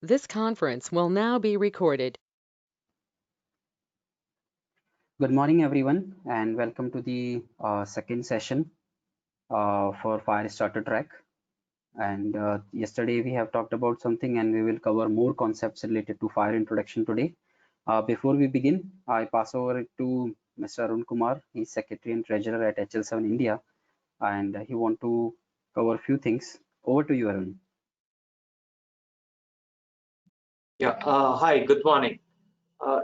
This conference will now be recorded. Good morning, everyone, and welcome to the second session for Fire Starter Track. And yesterday we have talked about something, and we will cover more concepts related to fire introduction today. Before we begin, I pass over it to Mr. Arun Kumar. He's Secretary and Treasurer at HL7 India, and he want to cover a few things. Over to you, Arun. Yeah, hi, good morning.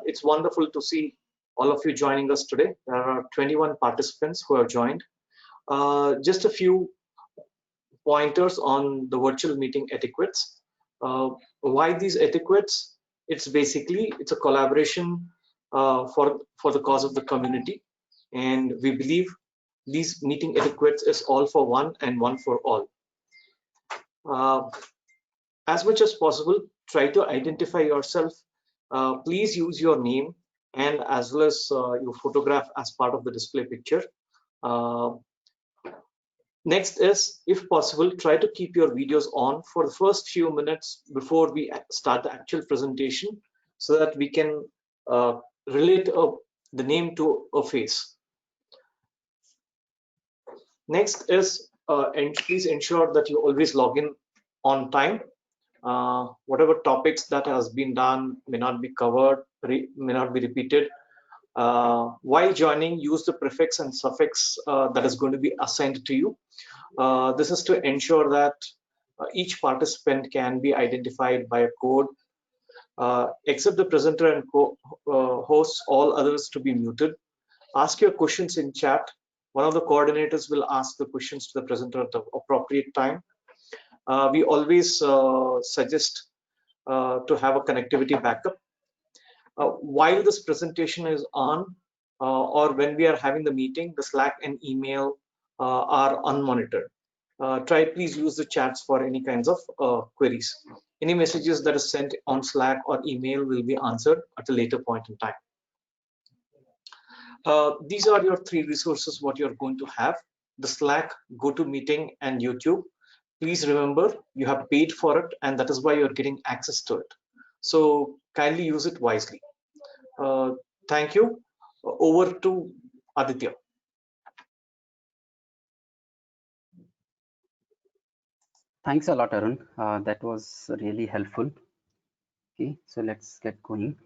It's wonderful to see all of you joining us today. There are 21 participants who have joined. Just a few pointers on the virtual meeting etiquettes. Why these etiquettes? It's a collaboration for the cause of the community, and we believe these meeting etiquettes is all for one and one for all. As much as possible, try to identify yourself. Please use your name and as well as your photograph as part of the display picture. Next is, if possible, try to keep your videos on for the first few minutes before we start the actual presentation so that we can relate the name to a face. Next is, and please ensure that you always log in on time. Whatever topics that has been done may not be covered, may not be repeated. While joining, use the prefix and suffix that is going to be assigned to you. This is to ensure that each participant can be identified by a code. Except the presenter and hosts, all others to be muted. Ask your questions in chat. One of the coordinators will ask the questions to the presenter at the appropriate time. We always suggest to have a connectivity backup. While this presentation is on, or when we are having the meeting, the Slack and email are unmonitored. Please use the chats for any kinds of queries. Any messages that is sent on Slack or email will be answered at a later point in time. These are your three resources what you're going to have: the Slack, GoToMeeting, and YouTube. Please remember, you have paid for it, and that is why you're getting access to it. So kindly use it wisely. Thank you. Over to Aditya. Thanks a lot, Arun. That was really helpful. Okay, so let's get going.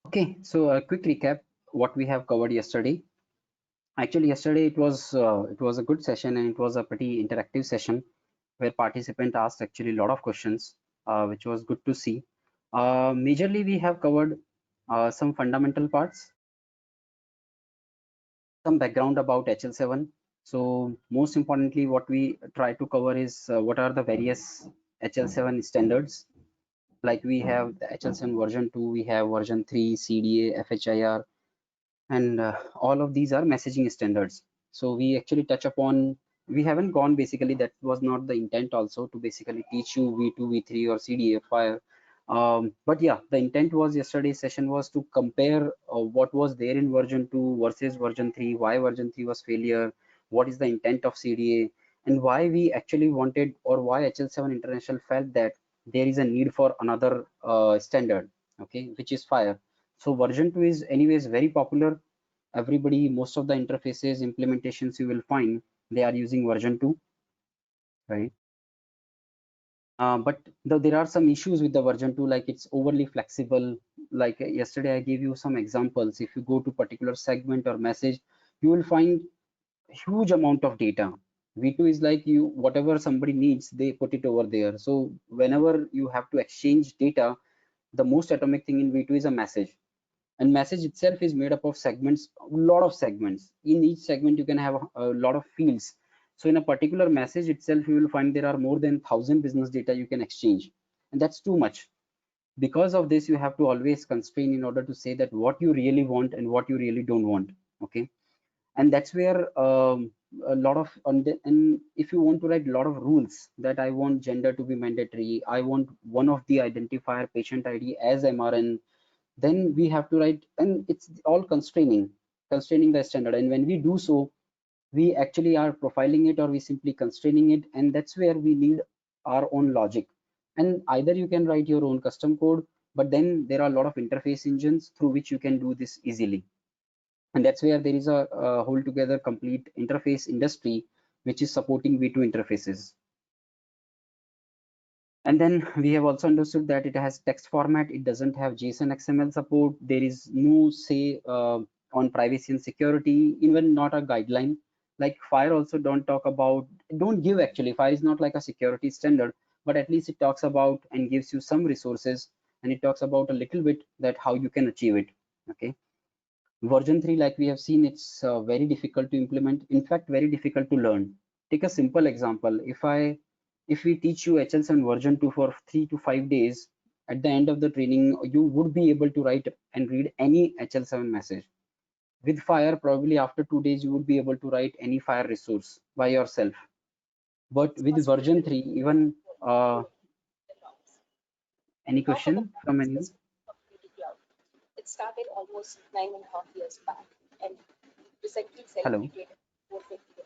Okay, so a quick recap what we have covered yesterday. Actually, yesterday it was a good session, and it was a pretty interactive session where participant asked actually a lot of questions, which was good to see. Majorly, we have covered some fundamental parts, some background about HL7. So most importantly, what we try to cover is what are the various HL7 standards. Like we have the HL7 version 2, we have version 3, CDA, FHIR, and all of these are messaging standards. So we actually touch upon, we haven't gone, basically that was not the intent also to basically teach you V2, V3 or CDA fire. But yeah, the intent was yesterday's session was to compare what was there in version 2 versus version 3, why version 3 was failure, what is the intent of CDA, and why we actually wanted, or why HL7 International felt that there is a need for another standard, okay, which is fire. So version 2 is anyways very popular. Everybody, most of the interfaces, implementations you will find, they are using version 2, right? But there are some issues with the version 2, like it's overly flexible. Like yesterday, I gave you some examples. If you go to particular segment or message, you will find huge amount of data. V2 is like you, whatever somebody needs, they put it over there. So whenever you have to exchange data, the most atomic thing in V2 is a message. And message itself is made up of segments, a lot of segments. In each segment, you can have a lot of fields. So in a particular message itself, you will find there are more than 1,000 business data you can exchange. And that's too much. Because of this, you have to always constrain in order to say that what you really want and what you really don't want. Okay. And that's where a lot of and if you want to write a lot of rules that I want gender to be mandatory, I want one of the identifier patient ID as MRN, then we have to write, and it's all constraining the standard. And when we do so, we actually are profiling it or we simply constraining it, and that's where we need our own logic. And either you can write your own custom code, but then there are a lot of interface engines through which you can do this easily. And that's where there is a whole together complete interface industry which is supporting v2 interfaces. And then we have also understood that it has text format, it doesn't have JSON XML support, there is no say on privacy and security, even not a guideline. Like FHIR also don't give, actually FHIR is not like a security standard, but at least it talks about and gives you some resources, and it talks about a little bit that how you can achieve it. Okay. Version 3, like we have seen, it's very difficult to implement, in fact very difficult to learn. Take a simple example. If we teach you HL7 version 2 for 3 to 5 days, at the end of the training you would be able to write and read any HL7 message. With FHIR, probably after 2 days you would be able to write any FHIR resource by yourself. But with version 3, even any question from anyone? It started almost 9.5 years back, and recently Hello. celebrated 450.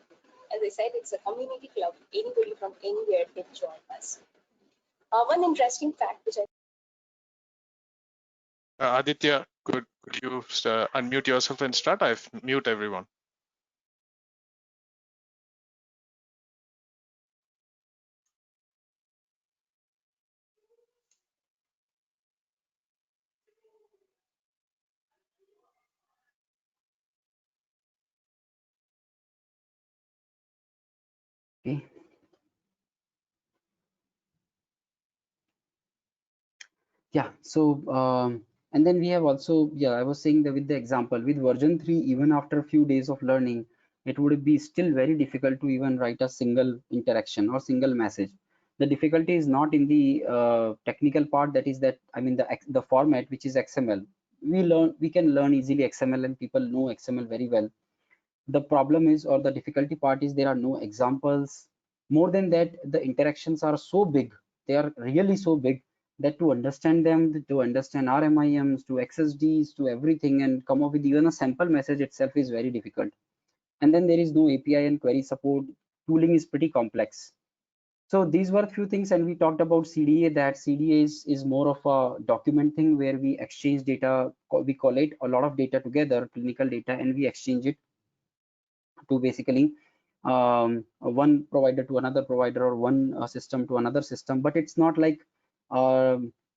As I said, it's a community club. Anybody from anywhere can join us. One interesting fact which Aditya, could you unmute yourself and start? I've mute everyone. Okay. Yeah, so and then we have also, yeah, I was saying that with the example with version 3, even after a few days of learning, it would be still very difficult to even write a single interaction or single message. The difficulty is not in the technical part, that is that, I mean, the format, which is XML. We can learn easily XML, and people know XML very well. The problem is, or the difficulty part is, there are no examples. More than that, the interactions are so big, they are really so big, that to understand them, to understand RMIMs, to XSDs, to everything, and come up with even a sample message itself is very difficult. And then there is no API and query support. Tooling is pretty complex. So these were few things, and we talked about CDA, that CDA is more of a document thing where we exchange data, we collate a lot of data together, clinical data, and we exchange it to basically one provider to another provider, or one system to another system. But it's not like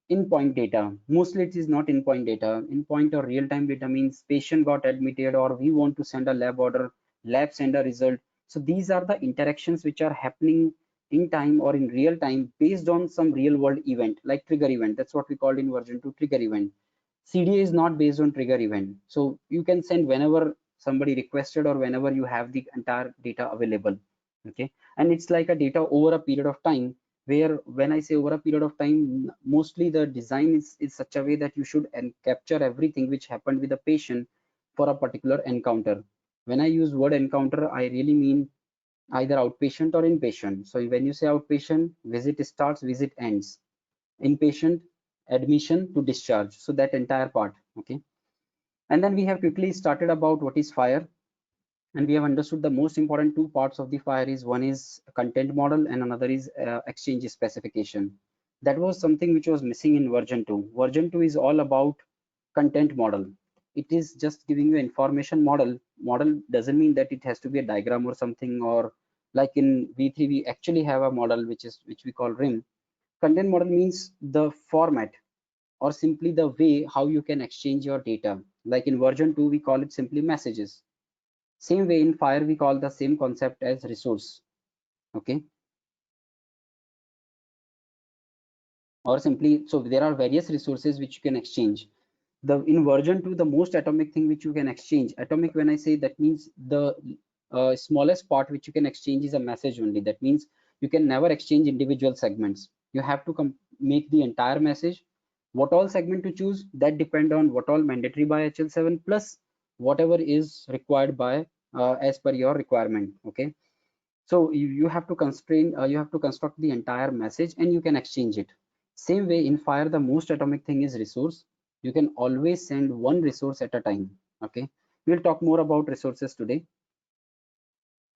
in-point data. Mostly it is not in-point data. In-point or real-time data means patient got admitted, or we want to send a lab order, lab send a result. So these are the interactions which are happening in time or in real time based on some real world event, like trigger event. That's what we called in version 2 trigger event. CDA is not based on trigger event, so you can send whenever somebody requested or whenever you have the entire data available. Okay, and it's like a data over a period of time, where when I say over a period of time, mostly the design is such a way that you should capture everything which happened with the patient for a particular encounter. When I use word encounter, I really mean either outpatient or inpatient. So when you say outpatient, visit starts, visit ends. Inpatient, admission to discharge. So that entire part. Okay. And then we have quickly started about what is FHIR, and we have understood the most important two parts of the FHIR is, one is content model and another is exchange specification. That was something which was missing in version 2. Version 2 is all about content model. It is just giving you information model. Model doesn't mean that it has to be a diagram or something, or like in V3 we actually have a model which we call RIM. Content model means the format, or simply the way how you can exchange your data. Like in version 2 we call it simply messages. Same way in FHIR we call the same concept as resource. Okay, or simply, so there are various resources which you can exchange. The in version 2, the most atomic thing which you can exchange, atomic when I say, that means the smallest part which you can exchange is a message only. That means you can never exchange individual segments. You have to make the entire message. What all segment to choose, that depend on what all mandatory by HL7 plus whatever is required by as per your requirement. Okay, so you have to constrain, you have to construct the entire message and you can exchange it. Same way in Fire, the most atomic thing is resource. You can always send one resource at a time. Okay, we'll talk more about resources today.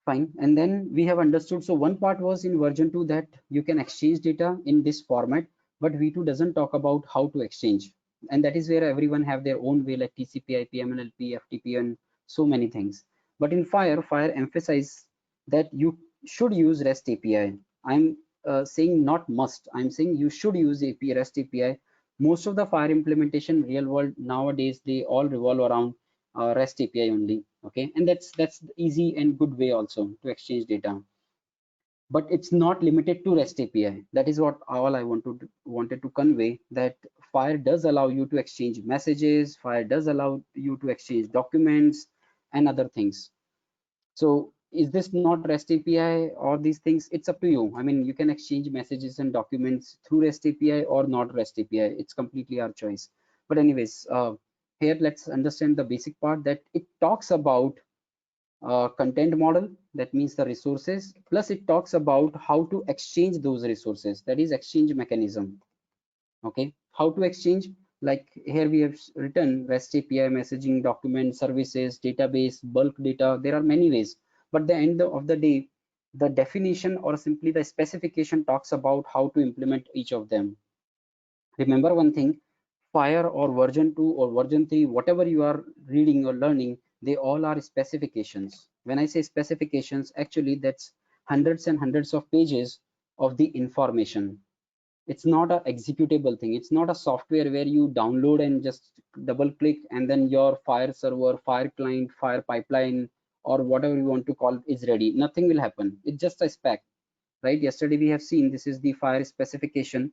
Fine. And then we have understood. So one part was in version 2 that you can exchange data in this format, but V2 doesn't talk about how to exchange. And that is where everyone have their own way, like TCP, IP, MLP, FTP, and so many things. But in Fire, Fire emphasize that you should use REST API. I'm saying not must. I'm saying you should use API, REST API. Most of the Fire implementation real world nowadays, they all revolve around REST API only. Okay, and that's easy and good way also to exchange data. But it's not limited to REST API. That is what all I wanted to convey, that Fire does allow you to exchange messages. Fire does allow you to exchange documents and other things. So is this not REST API or these things? It's up to you. I mean, you can exchange messages and documents through REST API or not REST API. It's completely our choice. But anyways, here let's understand the basic part, that it talks about content model, that means the resources, plus it talks about how to exchange those resources, that is exchange mechanism. Okay, how to exchange, like here we have written REST API, messaging, document, services, database, bulk data. There are many ways, but the end of the day, the definition or simply the specification talks about how to implement each of them. Remember one thing, Fire or version 2 or version 3, whatever you are reading or learning, they all are specifications. When I say specifications, actually that's hundreds and hundreds of pages of the information. It's not a executable thing. It's not a software where you download and just double click and then your Fire server, Fire client, Fire pipeline, or whatever you want to call it is ready. Nothing will happen. It's just a spec, right? Yesterday we have seen this is the Fire specification.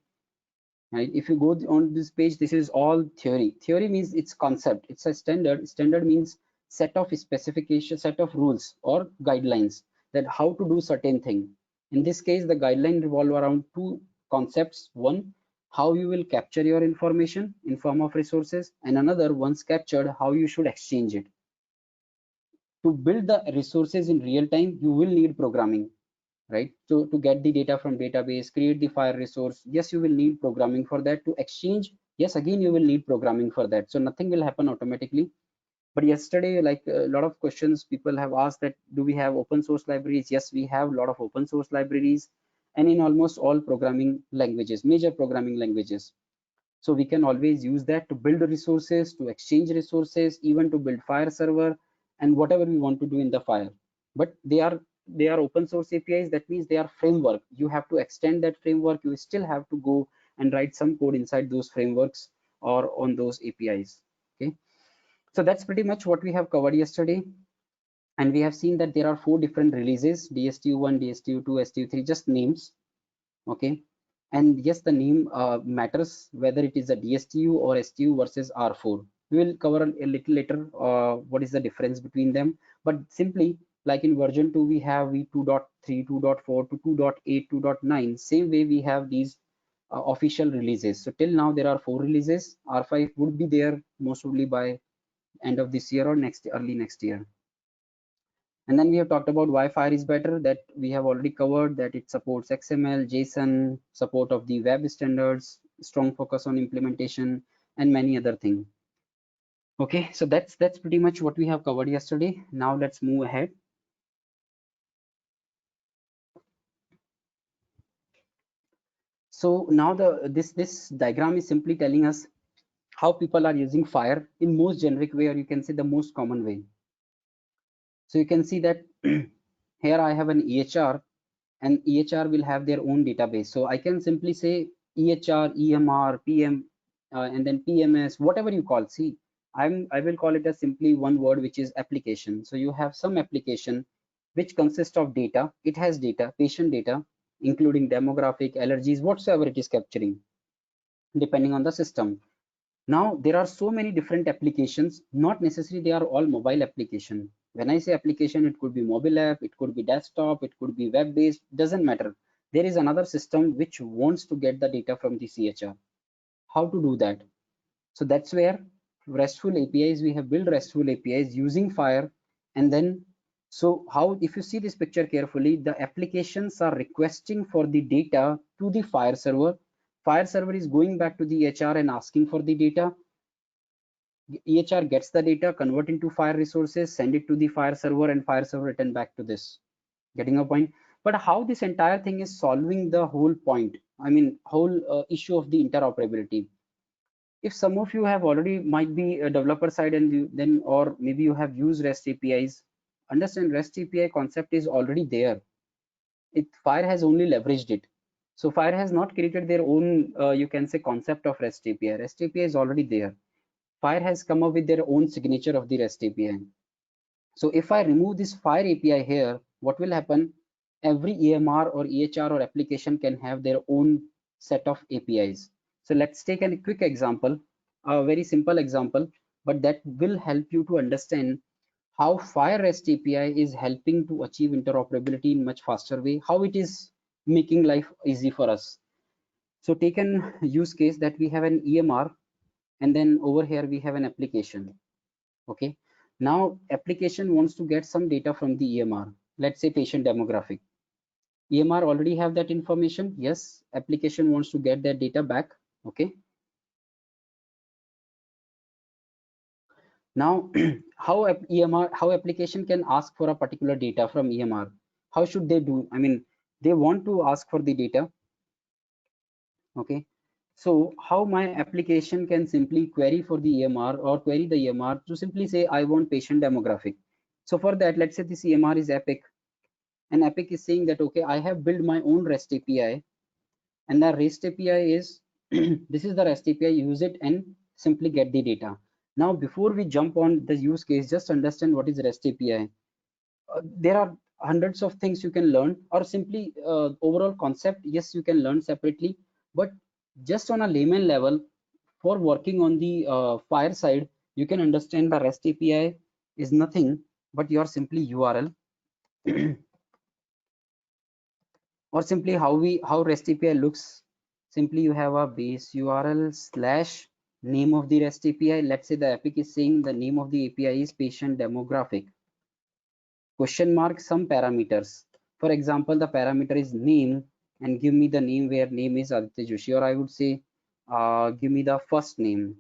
Right, if you go on this page, this is all theory. Theory means it's concept, it's a standard. Standard means set of specification, set of rules or guidelines, that how to do certain thing. In this case, the guideline revolve around two concepts. One, how you will capture your information in form of resources, and another, once captured, how you should exchange it. To build the resources in real time, you will need programming, right? So to get the data from database, create the Fire resource, yes, you will need programming for that. To exchange, yes, again, you will need programming for that. So nothing will happen automatically. But yesterday, like a lot of questions people have asked, that do we have open source libraries? Yes, we have a lot of open source libraries, and in almost all programming languages, major programming languages. So we can always use that to build resources, to exchange resources, even to build Fire server and whatever we want to do in the Fire. But they are open source APIs. That means they are framework. You have to extend that framework. You still have to go and write some code inside those frameworks or on those APIs. Okay, so that's pretty much what we have covered yesterday. And we have seen that there are 4 different releases: DSTU1, DSTU2, STU3, just names. Okay, and yes, the name matters, whether it is a DSTU or STU versus R4. We will cover a little later what is the difference between them. But simply, like in version 2, we have v2.3, 2.4 to 2.8, 2.9. Same way we have these official releases. So till now there are 4 releases. R5 would be there most probably by end of this year or early next year. And then we have talked about why Fire is better, that we have already covered, that it supports XML, JSON, support of the web standards, strong focus on implementation, and many other things. Okay, so that's pretty much what we have covered yesterday. Now let's move ahead. So now this diagram is simply telling us how people are using Fire in most generic way, or you can say the most common way. So you can see that here I have an EHR, and EHR will have their own database. So I can simply say EHR, EMR, PM, and then PMS, whatever you call. See, I will call it as simply one word, which is application. So you have some application which consists of data. It has data, patient data, including demographic, allergies, whatsoever it is capturing, depending on the system. Now there are so many different applications, not necessarily they are all mobile application. When I say application, it could be mobile app, it could be desktop, it could be web based, doesn't matter. There is another system which wants to get the data from the EHR. How to do that? So that's where RESTful APIs, we have built RESTful APIs using Fire, and then So how, if you see this picture carefully, the applications are requesting for the data to the Fire server. Fire server is going back to the EHR and asking for the data. EHR gets the data, convert into Fire resources, send it to the Fire server, and Fire server return back to this. Getting a point? But how this entire thing is solving the whole point, I mean whole issue of the interoperability. If some of you have already might be a developer side and then, or maybe you have used REST APIs, understand REST API concept is already there. Fire has only leveraged it. So Fire has not created their own, you can say, concept of REST API. REST API is already there. Fire has come up with their own signature of the REST API. So if I remove this Fire API here, what will happen? Every EMR or EHR or application can have their own set of APIs. So let's take a quick example, a very simple example, but that will help you to understand how Fire REST API is helping to achieve interoperability in much faster way, how it is making life easy for us. So take an use case that we have an EMR, and then over here we have an application. Okay, now application wants to get some data from the EMR, let's say patient demographic. EMR already have that information. Yes, application wants to get that data back. Okay, now how how application can ask for a particular data from EMR? How should they do? I mean, they want to ask for the data. Okay, so how my application can simply query for the EMR or query the EMR to simply say I want patient demographic. So for that, let's say this EMR is Epic, and Epic is saying that okay, I have built my own REST API, and the REST API is this is the REST API, use it and simply get the data. Now before we jump on the use case, just understand what is REST API. There are hundreds of things you can learn, or simply overall concept, yes, you can learn separately, but just on a layman level, for working on the Fire side, you can understand the REST API is nothing but your simply URL or simply how REST API looks. Simply you have a base URL slash name of the REST API. Let's say the Epic is saying the name of the API is patient demographic, question mark some parameters. For example, the parameter is name, and give me the name where name is Aditya Joshi, or I would say give me the first name.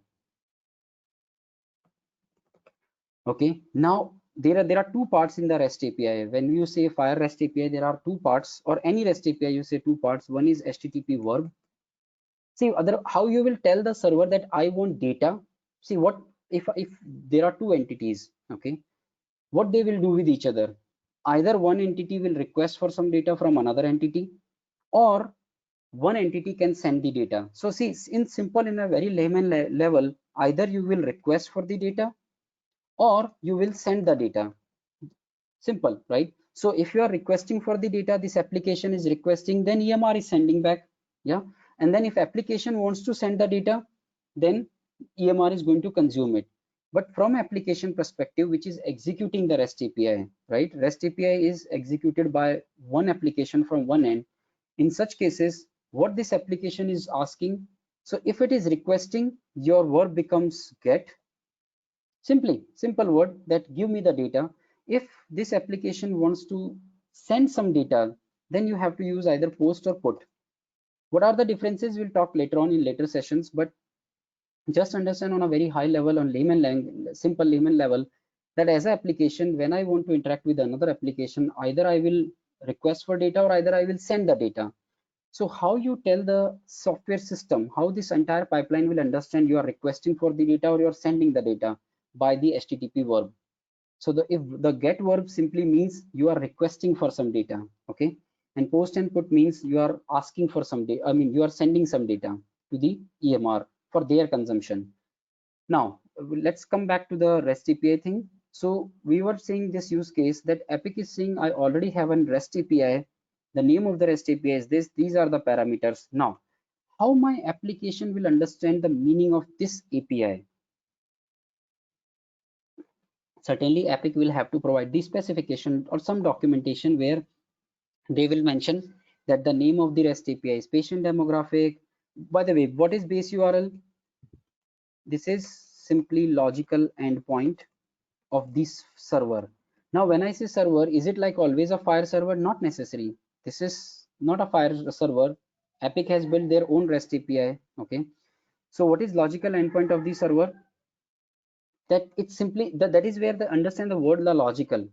Okay, now there are two parts in the REST API. When you say Fire REST API, there are two parts, or any REST API you say two parts. One is HTTP verb. See how you will tell the server that I want data. See what if there are two entities, okay, what they will do with each other. Either one entity will request for some data from another entity, or one entity can send the data. So see, in simple, in a very layman level, either you will request for the data or you will send the data. Simple, right? So if you are requesting for the data, this application is requesting, then EMR is sending back. Yeah, and then if application wants to send the data, then EMR is going to consume it. But from application perspective, which is executing the REST API, right? REST API is executed by one application from one end. In such cases, what this application is asking, so if it is requesting, your verb becomes get. Simply, simple word that give me the data. If this application wants to send some data, then you have to use either post or put. What are the differences? We'll talk later on in later sessions, but just understand on a very high level, on simple layman level, that as an application, when I want to interact with another application, either I will request for data or either I will send the data. So how you tell the software system, how this entire pipeline will understand you are requesting for the data or you are sending the data by the HTTP verb. So if the get verb simply means you are requesting for some data, okay, and post and put means you are asking for some data. I mean, you are sending some data to the EMR for their consumption. Now let's come back to the REST API thing. So we were saying this use case that Epic is saying I already have a REST API. The name of the REST API is this. These are the parameters. Now, how my application will understand the meaning of this API? Certainly, Epic will have to provide the specification or some documentation where they will mention that the name of the REST API is patient demographic. By the way, what is base URL? This is simply logical endpoint of this server. Now, when I say server, is it like always a FHIR server? Not necessary. This is not a FHIR server. Epic has built their own REST API. Okay. So what is logical endpoint of the server? That it's simply that is where they understand the word the logical.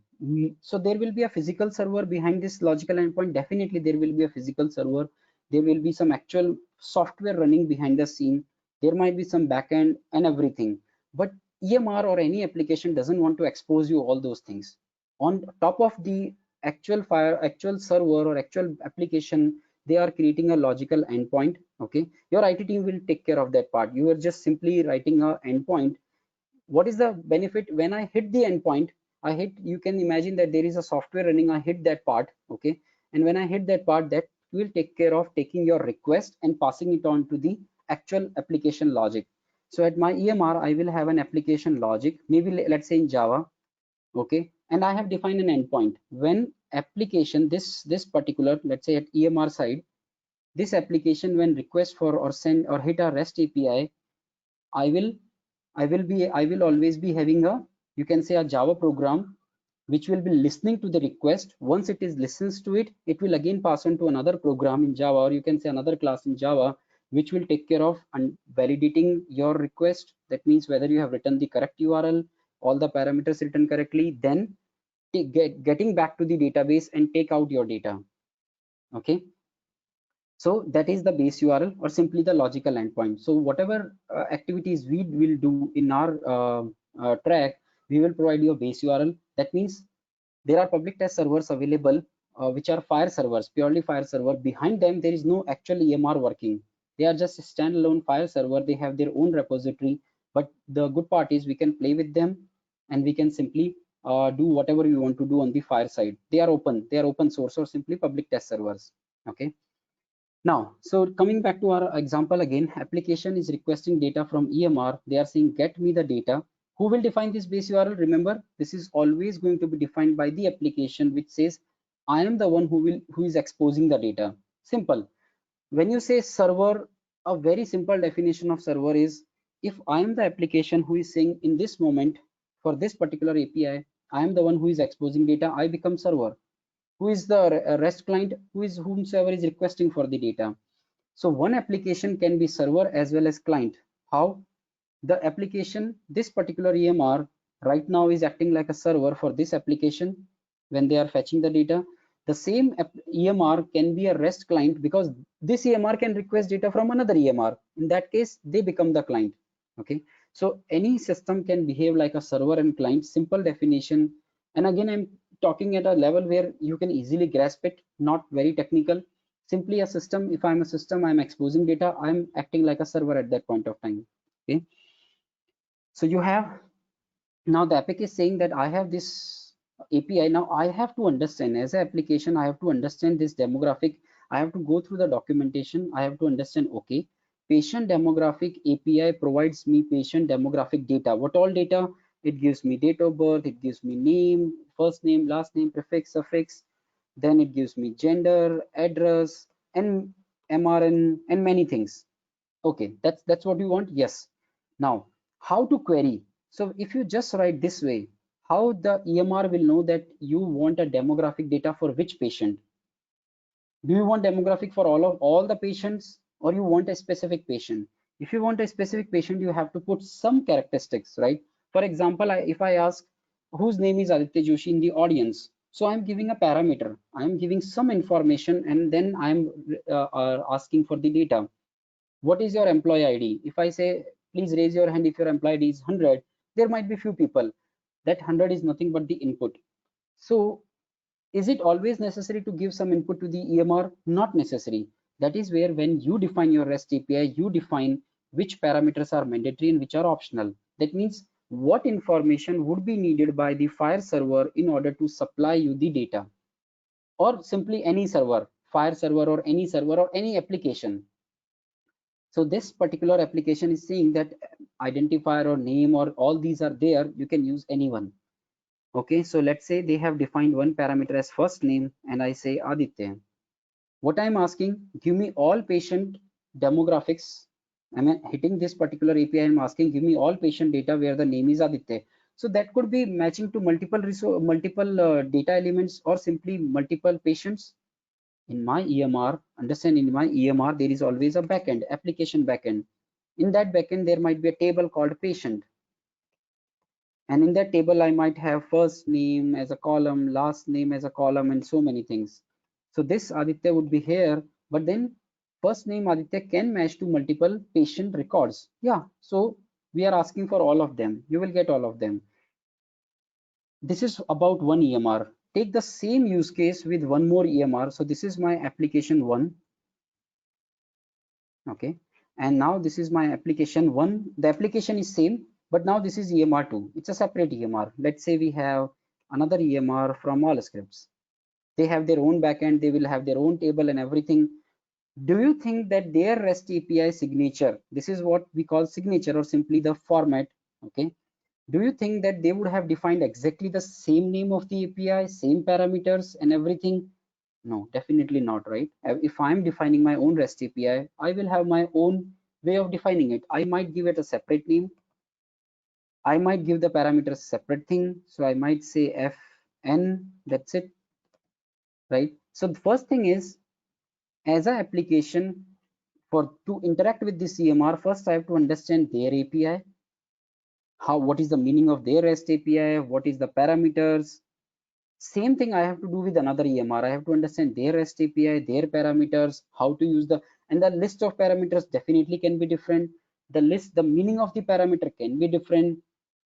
So there will be a physical server behind this logical endpoint. Definitely there will be a physical server. There will be some actual software running behind the scene. There might be some backend and everything. But EMR or any application doesn't want to expose you all those things. On top of the actual actual server or actual application, they are creating a logical endpoint. Okay, your IT team will take care of that part. You are just simply writing a endpoint. What is the benefit when I hit the endpoint? You can imagine that there is a software running. I hit that part. Okay, and when I hit that part, that will take care of taking your request and passing it on to the actual application logic. So at my EMR, I will have an application logic, maybe let's say in Java. Okay, and I have defined an endpoint. When application, this particular, let's say at EMR side, this application when request for or send or hit a REST API, I will always be having a, you can say, a Java program which will be listening to the request. Once it is listens to it, it will again pass on to another program in Java, or you can say another class in Java, which will take care of and validating your request. That means whether you have written the correct URL, all the parameters written correctly, then getting back to the database and take out your data. Okay. So that is the base URL or simply the logical endpoint. So whatever activities we will do in our track, we will provide you a base URL. That means there are public test servers available, which are FHIR servers, purely FHIR server. Behind them, there is no actual EMR working. They are just a standalone FHIR server. They have their own repository. But the good part is we can play with them and we can simply do whatever we want to do on the FHIR side. They are open source or simply public test servers. Okay. Now, so coming back to our example again, application is requesting data from EMR. They are saying, get me the data. Who will define this base URL? Remember, this is always going to be defined by the application, which says, I am the one who is exposing the data. Simple. When you say server, a very simple definition of server is, if I am the application who is saying in this moment for this particular API, I am the one who is exposing data, I become server. Who is the REST client? Whomsoever is requesting for the data. So one application can be server as well as client. How? The application, this particular EMR right now is acting like a server for this application when they are fetching the data. The same EMR can be a REST client because this EMR can request data from another EMR. In that case, they become the client. Okay. So any system can behave like a server and client, simple definition. And again, I'm talking at a level where you can easily grasp it, not very technical. Simply a system. If I'm a system, I'm exposing data, I'm acting like a server at that point of time. Okay. So you have, now the Epic is saying that I have this API. Now I have to understand, as an application, I have to understand this demographic. I have to go through the documentation. I have to understand, okay, patient demographic API provides me patient demographic data. What all data? It gives me date of birth, it gives me name, first name, last name, prefix, suffix. Then it gives me gender, address, and MRN, and many things. Okay, that's what you want. Yes. Now, how to query? So if you just write this way, how the EMR will know that you want a demographic data for which patient? Do you want demographic for all the patients, or you want a specific patient? If you want a specific patient, you have to put some characteristics, right? For example, if I ask whose name is Aditya Joshi in the audience, so I'm giving a parameter, I'm giving some information, and then I'm asking for the data. What is your employee ID? If I say, please raise your hand if your employee ID is 100, there might be few people. That 100 is nothing but the input. So is it always necessary to give some input to the EMR? Not necessary. That is where when you define your REST API, you define which parameters are mandatory and which are optional. That means what information would be needed by the FHIR server in order to supply you the data, or simply any server, FHIR server or any application. So this particular application is saying that identifier or name or all these are there, you can use anyone. Okay, so let's say they have defined one parameter as first name and I say Aditya. What I'm asking, give me all patient demographics. I'm hitting this particular API, I'm asking give me all patient data where the name is Aditya. So that could be matching to multiple data elements or simply multiple patients. In my EMR, understand, in my EMR, there is always a backend, application backend. In that backend, there might be a table called patient. And in that table, I might have first name as a column, last name as a column, and so many things. So this Aditya would be here, but then first name Aditya can match to multiple patient records. Yeah, so we are asking for all of them. You will get all of them. This is about one EMR. Take the same use case with one more EMR. So this is my application 1. Okay, and now this is my application 1. The application is same, but now this is EMR 2. It's a separate EMR. Let's say we have another EMR from Allscripts. They have their own backend. They will have their own table and everything. Do you think that their REST API signature, this is what we call signature or simply the format, okay? Do you think that they would have defined exactly the same name of the API, same parameters and everything? No, definitely not, right? If I'm defining my own REST API, I will have my own way of defining it. I might give it a separate name. I might give the parameters separate thing. So I might say fn, that's it, right? So the first thing is, as an application, to interact with this EMR, first I have to understand their API. What is the meaning of their REST API? What is the parameters? Same thing I have to do with another EMR. I have to understand their REST API, their parameters, how to use and the list of parameters definitely can be different. The meaning of the parameter can be different.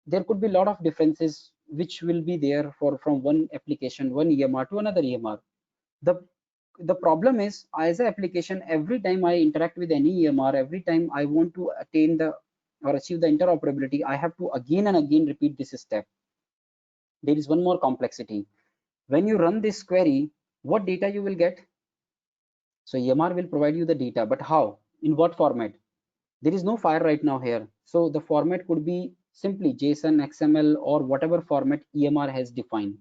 There could be a lot of differences which will be there from one application, one EMR to another EMR. The problem is, as an application, every time I interact with any EMR, every time I want to attain or achieve the interoperability, I have to again and again repeat this step. There is one more complexity. When you run this query, what data you will get? So EMR will provide you the data, but how? In what format? There is no fire right now here. So the format could be simply JSON, XML, or whatever format EMR has defined.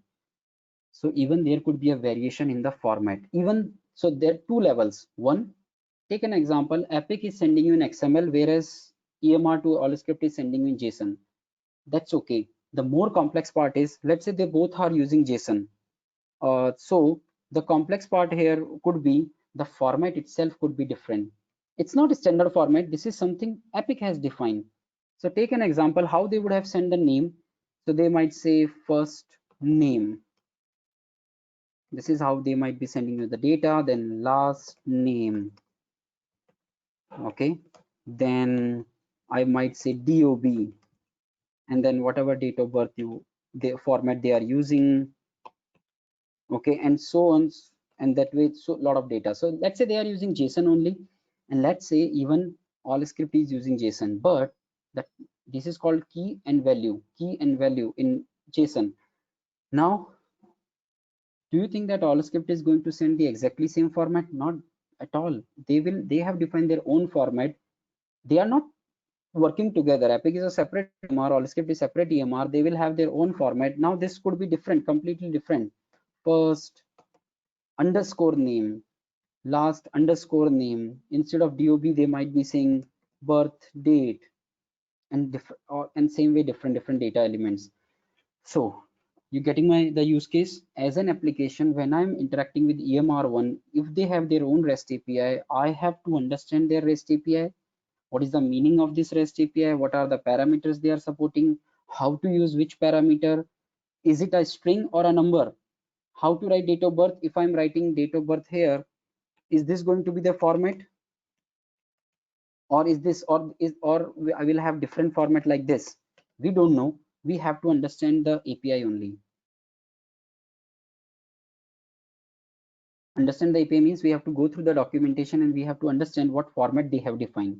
So even there could be a variation in the format. So there are two levels. One, take an example, Epic is sending you in XML, whereas EMR to Allscript is sending you in JSON. That's okay. The more complex part is, let's say they both are using JSON. So the complex part here could be the format itself could be different. It's not a standard format. This is something Epic has defined. So take an example how they would have sent the name. So they might say first name. This is how they might be sending you the data, then last name. Okay, then I might say DOB, and then whatever date of birth the format they are using. Okay, and so on, and that way, so a lot of data. So let's say they are using JSON only, and let's say even Allscript is using JSON, but this is called key and value in JSON. Now, do you think that Allscript is going to send the exactly same format? Not at all. They have defined their own format. They are not working together. Epic is a separate EMR, Allscript is separate EMR. They will have their own format. Now this could be different, completely different. First underscore name, last underscore name. Instead of DOB, they might be saying birth date, and same way different data elements. So you getting the use case? As an application, when I'm interacting with EMR1, if they have their own REST API, I have to understand their REST API. What is the meaning of this REST API? What are the parameters they are supporting? How to use which parameter? Is it a string or a number? How to write date of birth? If I'm writing date of birth here, is this going to be the format? Or is this, or I will have different format like this? We don't know. We have to understand the API only. Understand the API means we have to go through the documentation and we have to understand what format they have defined.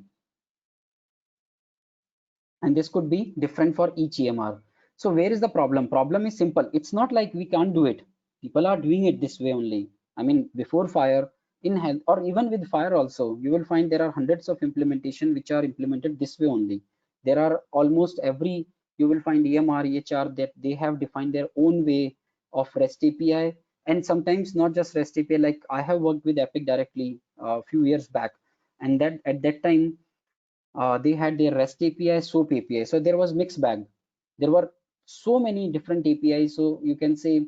And this could be different for each EMR. So where is the problem? Problem is simple. It's not like we can't do it. People are doing it this way only. I mean, before Fire, in health, or even with Fire also, you will find there are hundreds of implementation which are implemented this way only. There are almost you will find EMR, EHR that they have defined their own way of REST API. And sometimes not just REST API, like I have worked with Epic directly a few years back. And that at that time, they had their REST API, SOAP API. So there was mixed bag. There were so many different APIs. So you can say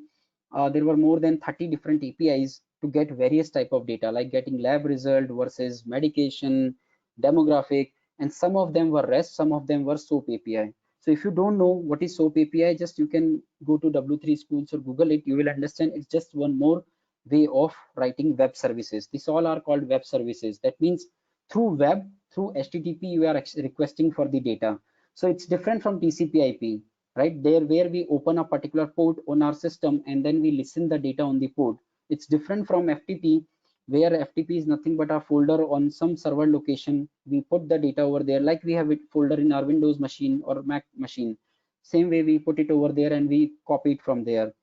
there were more than 30 different APIs to get various type of data, like getting lab result versus medication, demographic, and some of them were REST, some of them were SOAP API. So if you don't know what is SOAP API, just you can go to W3 Schools or Google it. You will understand it's just one more way of writing web services. These all are called web services. That means through web, through HTTP, you are requesting for the data. So it's different from TCP/IP, right? There where we open a particular port on our system and then we listen the data on the port. It's different from FTP, where FTP is nothing but a folder on some server location. We put the data over there, like we have a folder in our Windows machine or Mac machine. Same way we put it over there and we copy it from there.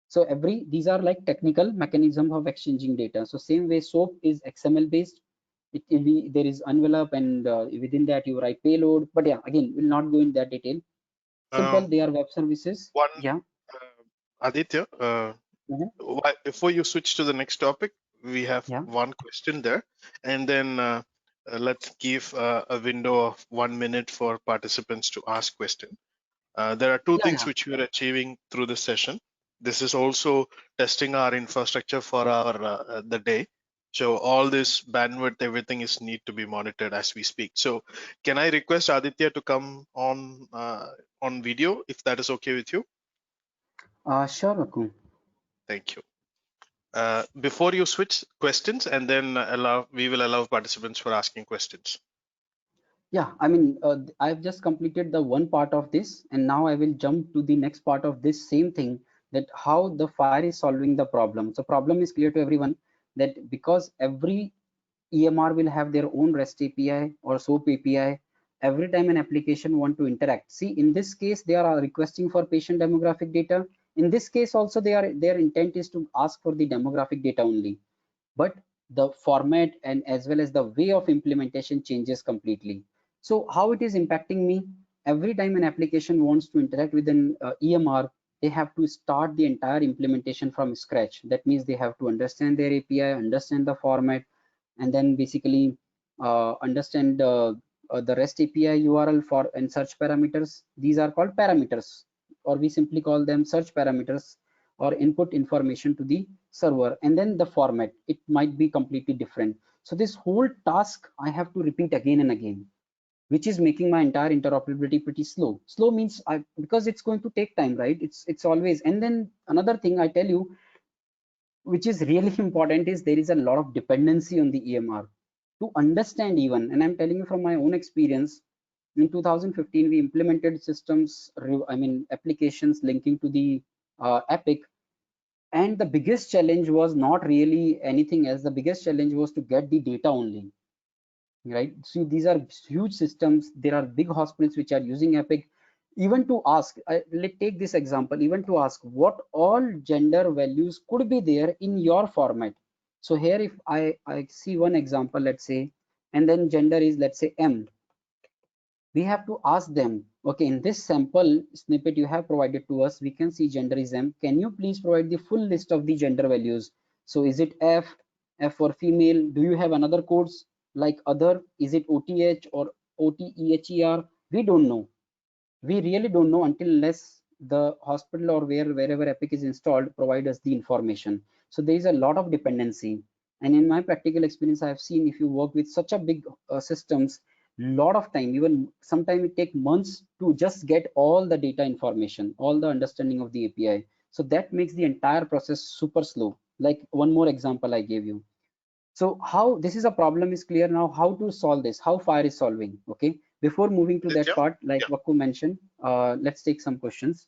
So these are like technical mechanism of exchanging data. So same way SOAP is XML based. It will be, there is envelope, and within that you write payload. But yeah, again, we'll not go in that detail. Simple, they are web services. Yeah. Aditya, before you switch to the next topic, we have one question there, and then let's give a window of 1 minute for participants to ask question. There are two things which we are achieving through this session. This is also testing our infrastructure for our the day. So all this bandwidth, everything is need to be monitored as we speak. So can I request Aditya to come on video, if that is okay with you? Sure, Vaku. Thank you. Before you switch questions, and then we will allow participants for asking questions. Yeah, I mean, I've just completed the one part of this, and now I will jump to the next part of this same thing, that how the FHIR is solving the problem. So problem is clear to everyone, that because every EMR will have their own REST API or SOAP API, every time an application want to interact. See, in this case, they are requesting for patient demographic data. In this case also, their intent is to ask for the demographic data only. But the format and as well as the way of implementation changes completely. So how it is impacting me? Every time an application wants to interact with an EMR, they have to start the entire implementation from scratch. That means they have to understand their API, understand the format, and then basically understand the REST API URL for and search parameters. These are called parameters, or we simply call them search parameters, or input information to the server. And then the format, it might be completely different. So this whole task I have to repeat again and again, which is making my entire interoperability pretty slow. Slow means because it's going to take time, right? It's always. And then another thing I tell you, which is really important, is there is a lot of dependency on the EMR to understand even. And I'm telling you from my own experience, in 2015 we implemented systems, applications linking to the Epic, and the biggest challenge was not really anything else. The biggest challenge was to get the data only, right? So these are huge systems. There are big hospitals which are using Epic. Even to ask, let's take this example, even to ask what all gender values could be there in your format. So here, if I see one example, let's say, and then gender is, let's say, M, we have to ask them, okay, in this sample snippet you have provided to us, we can see gender is M. Can you please provide the full list of the gender values? So is it F for female? Do you have another codes like other? Is it OTH or OTEHER? We don't know. We really don't know until unless the hospital or wherever Epic is installed provide us the information. So there is a lot of dependency. And in my practical experience, I have seen, if you work with such a big systems, lot of time, even sometimes it take months to just get all the data information, all the understanding of the API. So that makes the entire process super slow. Like one more example I gave you. So how this is a problem is clear now. How to solve this? How FHIR is solving? Okay. Before moving to that part, like Vaku mentioned, let's take some questions.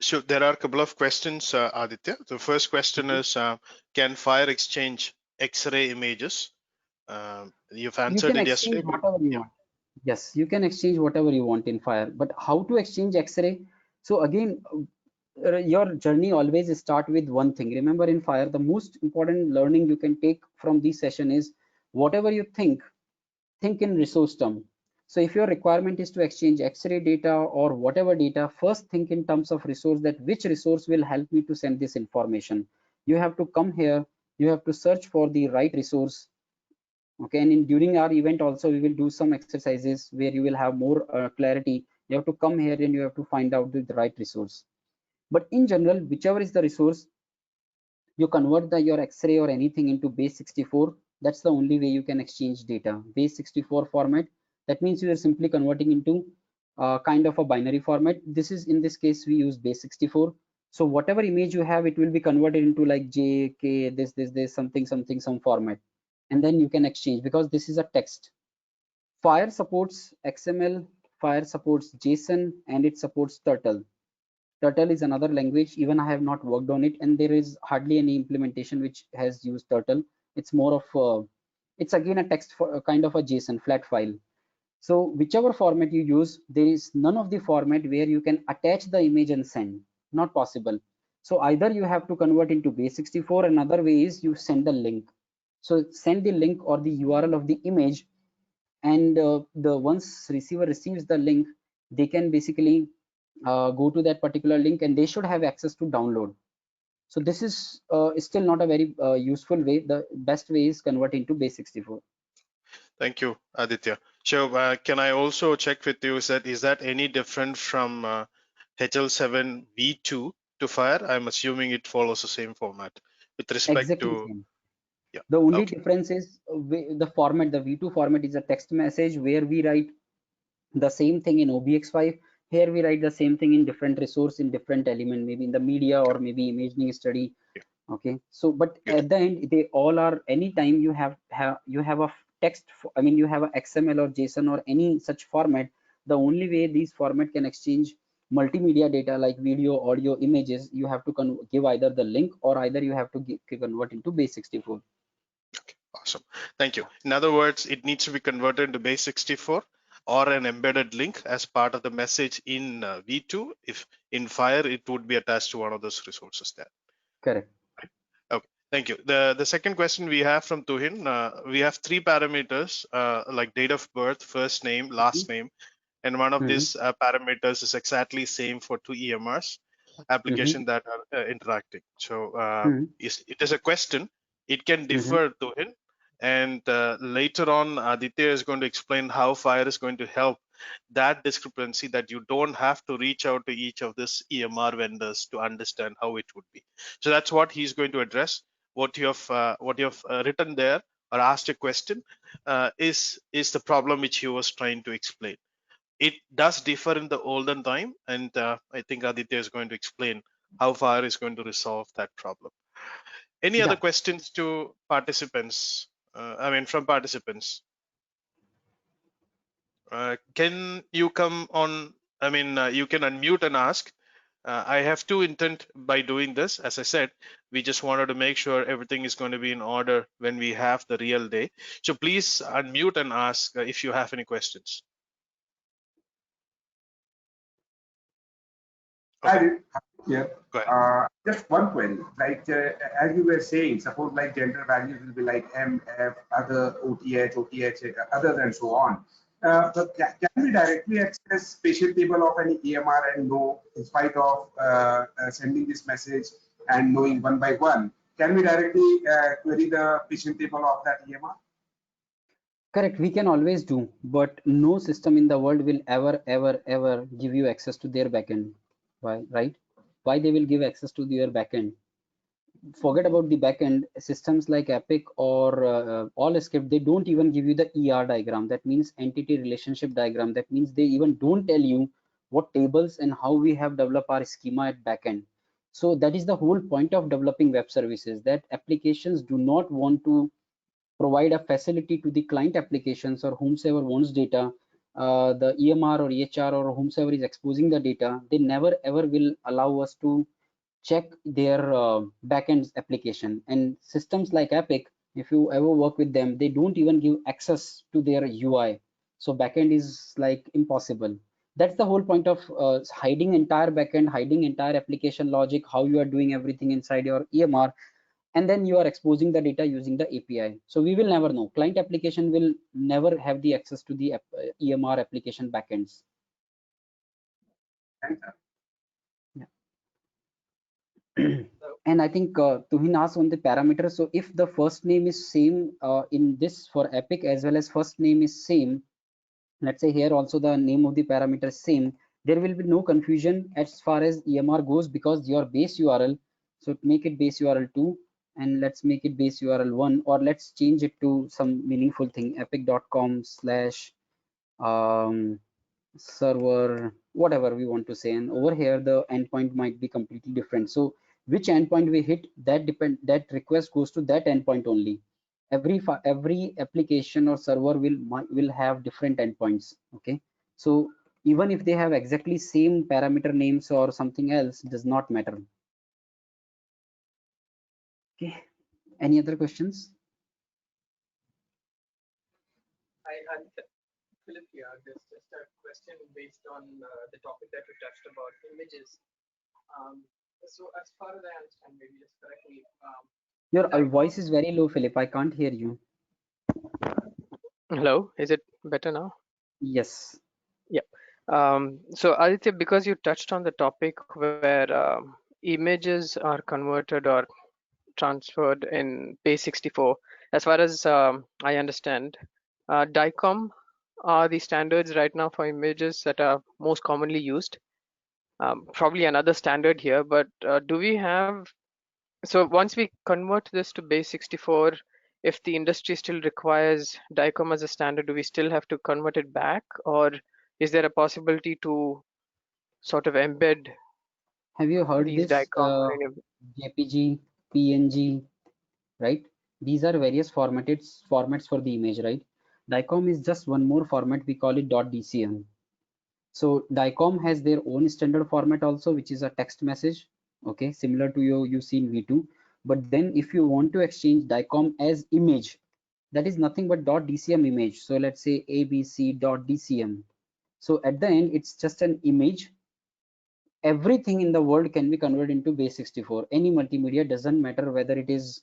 So there are a couple of questions, Aditya. The first question is, can FHIR exchange X-ray images? You've answered it yesterday. Whatever you want. Yes, you can exchange whatever you want in FHIR. But how to exchange X-ray? So again, your journey always start with one thing. Remember, in FHIR, the most important learning you can take from this session is whatever you think in resource term. So if your requirement is to exchange X-ray data or whatever data, first think in terms of resource, that which resource will help me to send this information. You have to come here, you have to search for the right resource. Okay, and during our event also we will do some exercises where you will have more clarity You have to come here and you have to find out the right resource. But in general, whichever is the resource, you convert your X-ray or anything into base64. That's the only way you can exchange data. Base64 format. That means you are simply converting into kind of a binary format. This is, in this case, we use base64. So whatever image you have, it will be converted into like J, K, this, something, some format. And then you can exchange, because this is a text. Fire supports XML, Fire supports JSON, and it supports Turtle. Turtle is another language. Even I have not worked on it, and there is hardly any implementation which has used Turtle. It's more of it's again a text for a kind of a JSON flat file. So whichever format you use, there is none of the format where you can attach the image and send. Not possible. So either you have to convert into base64. Another way is you send the link. So send the link or the URL of the image, and the once receiver receives the link, they can basically go to that particular link and they should have access to download. So this is still not a very useful way. The best way is convert into base64. Thank you, Aditya. So can I also check with you, is that any different from HL7 V2 to Fire? I'm assuming it follows the same format with respect Exactly to, same. yeah. The only Okay. difference is the format. The V2 format is a text message where we write the same thing in OBX5. Here we write the same thing in different resource, in different element, maybe in the media or maybe imagining study. Yeah. Okay, so but Yeah. at the end they all are, anytime you have a text, I mean you have a XML or JSON or any such format, the only way these format can exchange multimedia data like video, audio, images, you have to give either the link or either you have to convert into base64. Okay, awesome. Thank you. In other words, it needs to be converted into base64 or an embedded link as part of the message in V2. If in Fire, it would be attached to one of those resources there. Correct. Okay, thank you. The second question we have from Tuhin, we have 3 parameters like date of birth, first name, last name, and one of these parameters is exactly same for 2 EMRs application that are interacting. So it is a question. It can differ, Tuhin, and later on Aditya is going to explain how Fire is going to help that discrepancy, that you don't have to reach out to each of these EMR vendors to understand how it would be. So that's what he's going to address. What you have written there or asked a question is the problem which he was trying to explain. It does differ in the olden time, and I think Aditya is going to explain how Fire is going to resolve that problem. Any other questions to participants? From participants. Can you come on? You can unmute and ask. I have 2 intent by doing this. As I said, we just wanted to make sure everything is going to be in order when we have the real day. So please unmute and ask if you have any questions. Okay. Yeah. Go ahead. Just one query. Like as you were saying, suppose like gender values will be like M, F, other OTH, others, and so on. But can we directly access patient table of any EMR and know, in spite of sending this message and knowing one by one, can we directly query the patient table of that EMR? Correct, we can always do, but no system in the world will ever give you access to their backend. Why, right? Why they will give access to their backend? Forget about the backend. Systems like Epic or Allscript, they don't even give you the ER diagram. That means entity relationship diagram. That means they even don't tell you what tables and how we have developed our schema at backend. So that is the whole point of developing web services, that applications do not want to provide a facility to the client applications or whomsoever wants data, the EMR or EHR or whomsoever is exposing the data, they never ever will allow us to check their backend application. And systems like Epic, if you ever work with them, they don't even give access to their UI. So backend is like impossible. That's the whole point of hiding entire backend, hiding entire application logic, how you are doing everything inside your EMR, and then you are exposing the data using the API. So we will never know. Client application will never have the access to the EMR application backends. And I think Tuhin asked on the parameters. So if the first name is same in this for Epic as well as first name is same, let's say here also the name of the parameter is same, there will be no confusion as far as EMR goes, because your base URL, so make it base URL 2 and let's make it base URL 1, or let's change it to some meaningful thing, epic.com/ server, whatever we want to say, and over here the endpoint might be completely different. So which endpoint we hit, that request goes to that endpoint only. Every application or server will have different endpoints. Okay, so even if they have exactly same parameter names or something else, does not matter. Okay, any other questions? Philip here. There's just a question based on the topic that we touched about images. So as far as I understand, maybe just correct me. Your voice is very low, Philip. I can't hear you. Hello, is it better now? Yes. Yeah. So Aditya, because you touched on the topic where images are converted or transferred in base64, as far as I understand, DICOM are the standards right now for images that are most commonly used. Probably another standard here, but do we have, so once we convert this to base64, if the industry still requires DICOM as a standard, do we still have to convert it back, or is there a possibility to sort of embed Have you heard these this DICOM? JPG, PNG, right? These are various formats for the image, right? DICOM is just one more format. We call it .dcm. So DICOM has their own standard format also, which is a text message. Okay, similar to you see in V2. But then if you want to exchange DICOM as image, that is nothing but .dcm image. So let's say abc.dcm. So at the end, it's just an image. Everything in the world can be converted into base64. Any multimedia, doesn't matter whether it is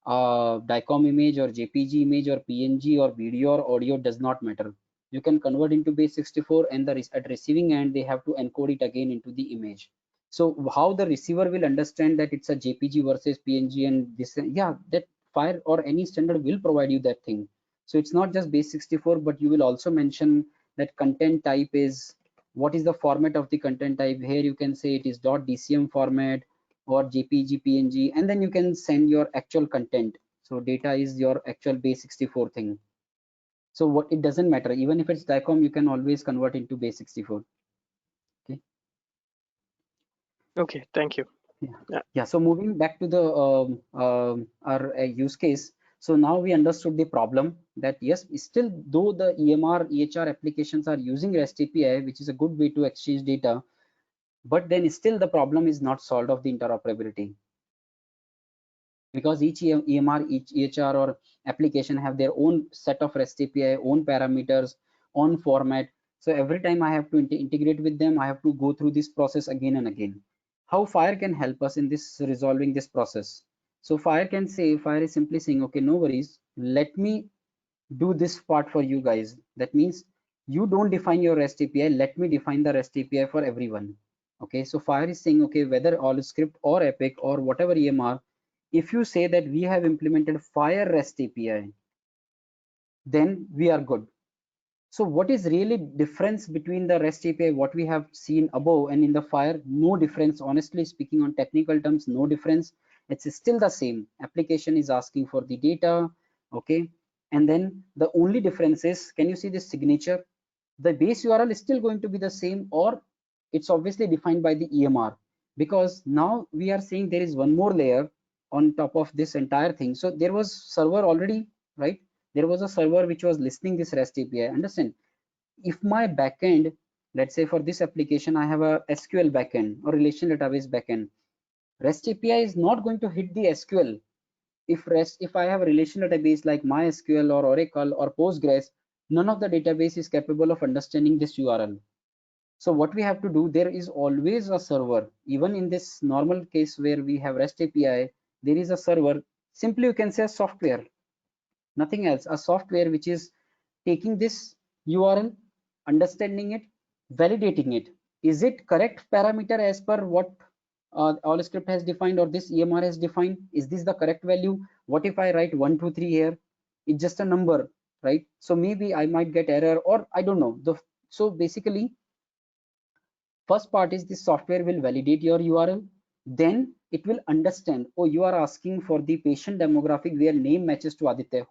DICOM image or JPG image or PNG or video or audio, does not matter. You can convert into base64, and at receiving end they have to encode it again into the image. So how the receiver will understand that it's a JPG versus PNG and this, yeah, that Fire or any standard will provide you that thing. So it's not just base64, but you will also mention that content type is, what is the format of the content type. Here you can say it is .dcm format or JPG, PNG, and then you can send your actual content. So data is your actual base64 thing. So what, it doesn't matter, even if it's DICOM, you can always convert into base64. Okay. Okay, thank you. Yeah. So moving back to the our use case. So now we understood the problem that yes, still though the EMR, EHR applications are using REST API, which is a good way to exchange data, but then still the problem is not solved of the interoperability, because each EMR, each EHR or application have their own set of REST API, own parameters, own format. So every time I have to integrate with them, I have to go through this process again and again. How Fire can help us in this resolving this process? So Fire is simply saying, okay, no worries, let me do this part for you guys. That means you don't define your REST API, let me define the REST API for everyone. Okay, so Fire is saying, okay, whether Allscript or Epic or whatever EMR, if you say that we have implemented Fire REST API, then we are good. So what is really difference between the REST API, what we have seen above, and in the Fire? No difference. Honestly speaking, on technical terms, no difference. It's still the same. Application is asking for the data. Okay. And then the only difference is, can you see this signature? The base URL is still going to be the same, or it's obviously defined by the EMR, because now we are saying there is one more layer on top of this entire thing. So there was server already, right? There was a server which was listening this REST API. Understand? If my backend, let's say for this application, I have a SQL backend or relational database backend, REST API is not going to hit the SQL. If I have a relational database like MySQL or Oracle or Postgres, none of the database is capable of understanding this URL. So what we have to do, there is always a server. Even in this normal case where we have REST API, there is a server. Simply you can say a software, nothing else. A software which is taking this URL, understanding it, validating it. Is it correct parameter as per what Allscript has defined or this EMR has defined? Is this the correct value? What if I write 1, 2, 3 here? It's just a number. right? So maybe I might get error, or I don't know. So basically, first part is the software will validate your URL. Then it will understand, oh, you are asking for the patient demographic where name matches to Aditya.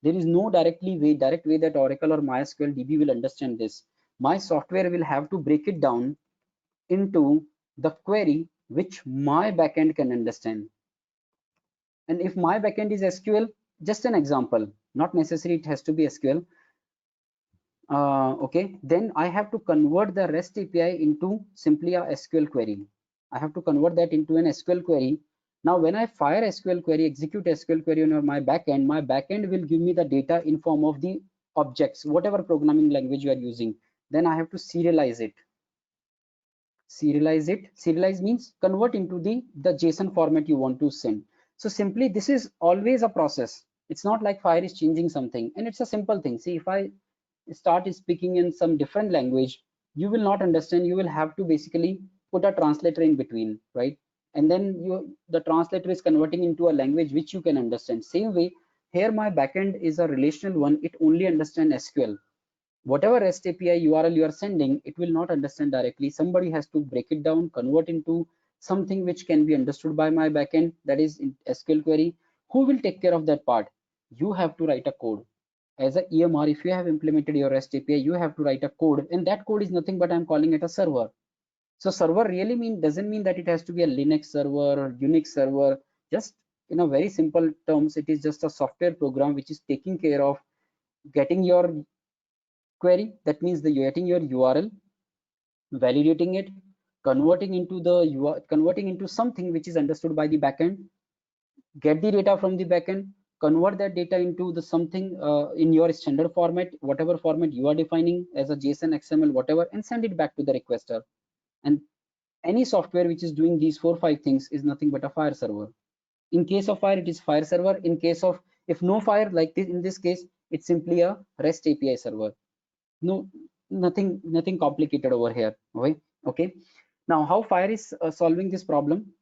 There is no direct way that Oracle or MySQL DB will understand this. My software will have to break it down into the query which my backend can understand. And if my backend is SQL, just an example, not necessary it has to be SQL. Okay, then I have to convert the REST API into simply a SQL query. I have to convert that into an SQL query. Now, when I fire SQL query, execute SQL query on my backend will give me the data in form of the objects, whatever programming language you are using. Then I have to serialize it. Serialize means convert into the JSON format you want to send. So simply, this is always a process. It's not like Fire is changing something, and it's a simple thing. See, if I start speaking in some different language, you will not understand. You will have to basically put a translator in between, right? And then the translator is converting into a language which you can understand. Same way, here my backend is a relational one. It only understands SQL. Whatever REST API URL you are sending, it will not understand directly. Somebody has to break it down, convert into something which can be understood by my backend, that is in SQL query. Who will take care of that part? You have to write a code. As a EMR, if you have implemented your REST API, you have to write a code, and that code is nothing but I'm calling it a server. So server really doesn't mean that it has to be a Linux server or Unix server. Just in a very simple terms, it is just a software program which is taking care of getting your query. That means you're getting your URL, validating it, converting into something which is understood by the backend, get the data from the backend, convert that data into the something in your standard format, whatever format you are defining as a JSON, XML, whatever, and send it back to the requester. And any software which is doing these 4-5 things is nothing but a Fire server. In case of Fire, it is Fire server. In case of, if no Fire, like this, in this case, it's simply a REST API server. No, nothing complicated over here. Okay. Now, how Fire is solving this problem?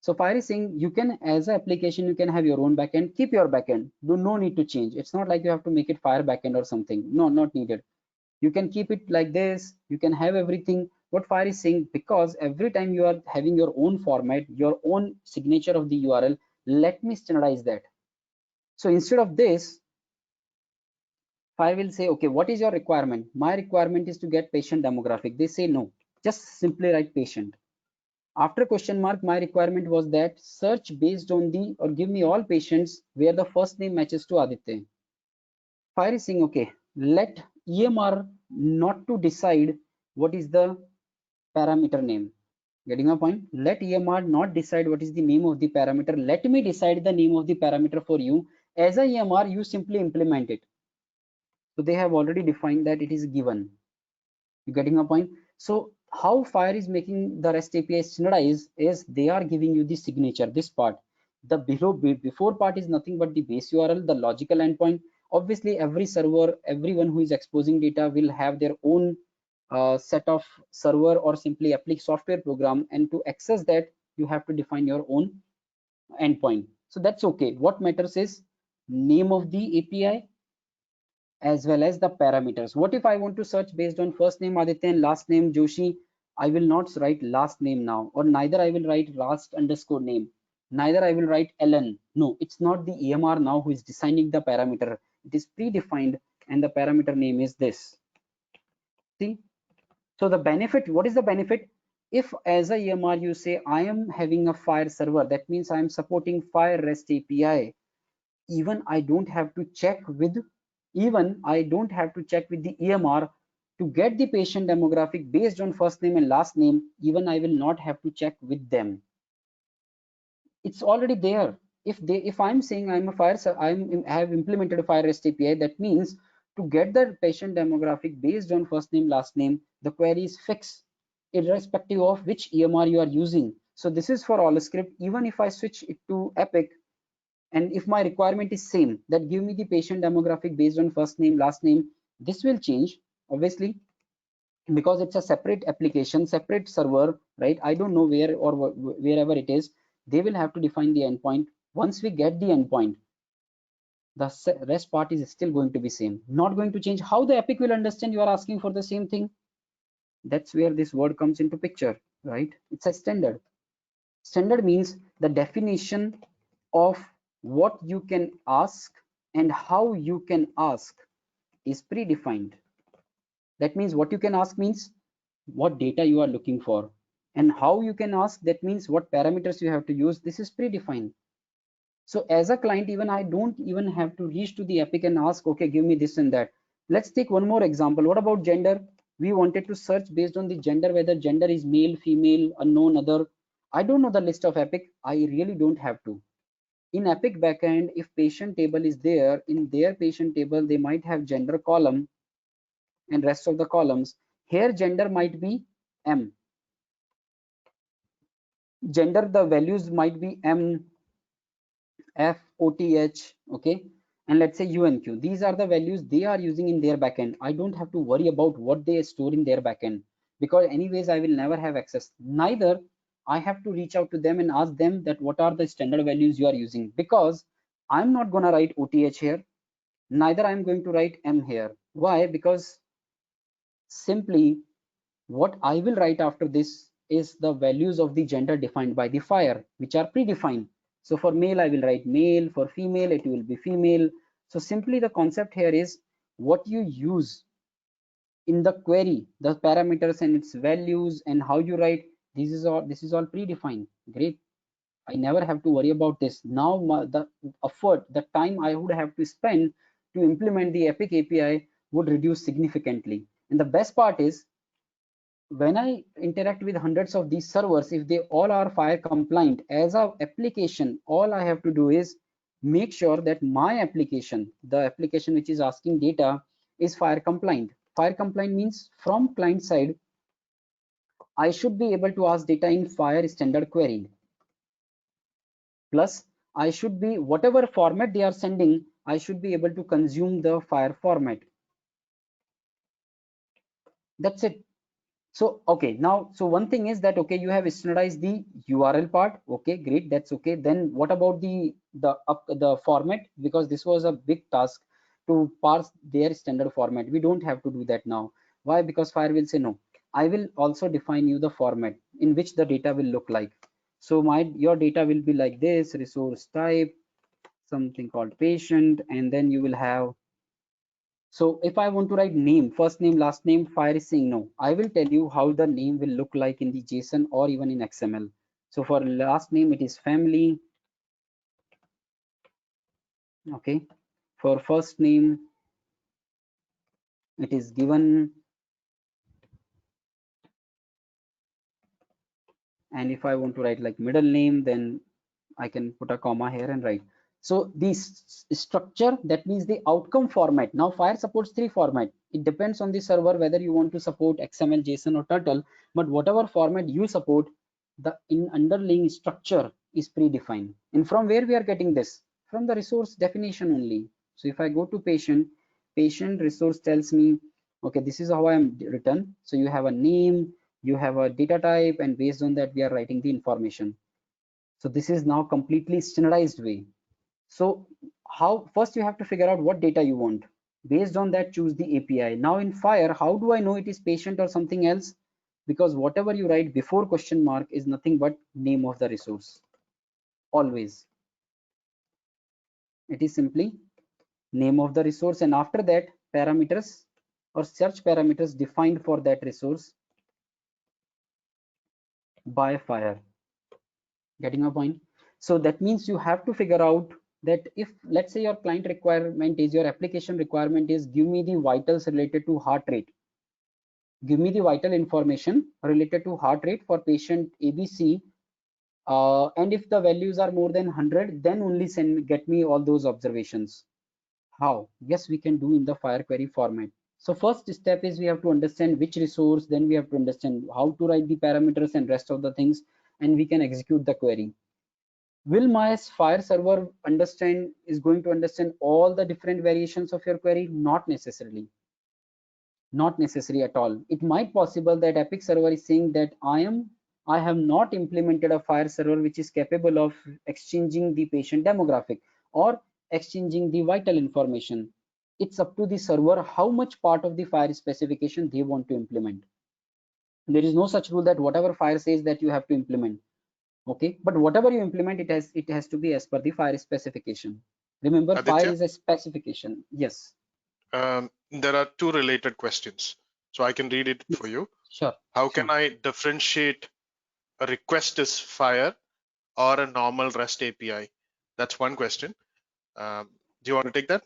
So Fire is saying you can, as an application, you can have your own backend, keep your backend. No need to change. It's not like you have to make it Fire backend or something. No, not needed. You can keep it like this. You can have everything. What Fire is saying, because every time you are having your own format, your own signature of the URL, let me standardize that. So instead of this, Fire will say, okay, what is your requirement? My requirement is to get patient demographic. They say no, just simply write patient. After question mark, my requirement was that search based on or give me all patients where the first name matches to Aditya. Fire is saying, okay, let EMR not to decide what is the parameter name. Getting a point? Let EMR not decide what is the name of the parameter. Let me decide the name of the parameter for you. As a EMR, you simply implement it. So they have already defined that it is given. You getting a point? So how Fire is making the REST API standardized is they are giving you the signature, this part. The before part is nothing but the base URL, the logical endpoint. Obviously, every server, everyone who is exposing data will have their own set of server or simply applic software program, and to access that, you have to define your own endpoint. So that's okay. What matters is name of the API as well as the parameters. What if I want to search based on first name Aditya and last name Joshi? I will not write last name now, or neither I will write last underscore name, neither I will write Ellen. No, it's not the EMR now who is designing the parameter. It is predefined, and the parameter name is this. See, so the benefit, what is the benefit? If as a EMR you say I am having a Fire server, that means I am supporting Fire REST API. Even I don't have to check with the EMR to get the patient demographic based on first name and last name. Even I will not have to check with them. It's already there. If I'm saying I'm a Fire, I have implemented a Fire REST API, that means to get the patient demographic based on first name, last name, the query is fixed irrespective of which EMR you are using. So this is for Allscript. Even if I switch it to Epic, and if my requirement is same, that give me the patient demographic based on first name, last name, this will change, obviously, because it's a separate application, separate server, right? I don't know where or wherever it is, they will have to define the endpoint. Once we get the endpoint, The rest part is still going to be same, not going to change. How the Epic will understand you are asking for the same thing? That's where this word comes into picture, right? It's a standard. Standard means the definition of what you can ask and how you can ask is predefined. That means what you can ask means what data you are looking for, and how you can ask, that means what parameters you have to use. This is predefined. So as a client, even I don't even have to reach to the Epic and ask, okay, give me this and that. Let's take one more example. What about gender? We wanted to search based on the gender, whether gender is male, female, unknown, other. I don't know the list of Epic. I really don't have to. In Epic backend, if patient table is there, in their patient table, they might have gender column and rest of the columns. Here gender might be M. Gender, the values might be M, F, OTH, okay, and let's say UNQ. These are the values they are using in their backend. I don't have to worry about what they store in their backend, because anyways I will never have access. Neither I have to reach out to them and ask them that what are the standard values you are using, because I'm not gonna write OTH here, neither I'm going to write M here. Why? Because simply what I will write after this is the values of the gender defined by the FHIR, which are predefined. So for male, I will write male. For female, it will be female. So simply the concept here is what you use in the query, the parameters and its values and how you write. This is all predefined. Great. I never have to worry about this. Now the effort, the time I would have to spend to implement the Epic API would reduce significantly. And the best part is, when I interact with hundreds of these servers, if they all are FHIR compliant, as a application, all I have to do is make sure that my application, the application which is asking data, is FHIR compliant. FHIR compliant means from client side, I should be able to ask data in FHIR standard query. Plus, I should be, whatever format they are sending, I should be able to consume the FHIR format. That's it. So okay, now so one thing is that okay, you have standardized the URL part. Okay, great, that's okay. Then what about the format? Because this was a big task to parse their standard format. We don't have to do that now. Why? Because FHIR will say no. I will also define you the format in which the data will look like. So your data will be like this: resource type, something called patient, and then you will have. So if I want to write name, first name, last name, FHIR is saying no. I will tell you how the name will look like in the JSON or even in XML. So for last name, it is family. Okay. For first name, it is given. And if I want to write like middle name, then I can put a comma here and write. So this structure, that means the outcome format. Now FHIR supports 3 format. It depends on the server whether you want to support XML, JSON or Turtle, but whatever format you support, the underlying structure is predefined. And from where we are getting this? From the resource definition only. So if I go to patient resource tells me, okay, this is how I am written. So you have a name, you have a data type, and based on that we are writing the information. So this is now completely standardized way. So how, first you have to figure out what data you want. Based on that, choose the API. Now in FHIR, how do I know it is patient or something else? Because whatever you write before question mark is nothing but name of the resource. Always. It is simply name of the resource, and after that parameters or search parameters defined for that resource by FHIR. Getting a point? So that means you have to figure out that if, let's say, your client requirement is, your application requirement is, give me the vitals related to heart rate. Give me the vital information related to heart rate for patient ABC. And if the values are more than 100, then only get me all those observations. How? Yes, we can do in the FHIR query format. So first step is we have to understand which resource, then we have to understand how to write the parameters and rest of the things, and we can execute the query. Will my FHIR server is going to understand all the different variations of your query? Not necessarily. Not necessary at all. It might possible that Epic server is saying that I have not implemented a FHIR server which is capable of exchanging the patient demographic, or exchanging the vital information. It's up to the server how much part of the FHIR specification they want to implement. There is no such rule that whatever FHIR says that you have to implement. Okay, but whatever you implement, it has to be as per the FHIR specification. Remember, FHIR Aditya? is a specification. Yes. There are two related questions, so I can read it for you. Sure. How Sure. can I differentiate a request is FHIR or a normal REST API? That's one question. Do you want to take that?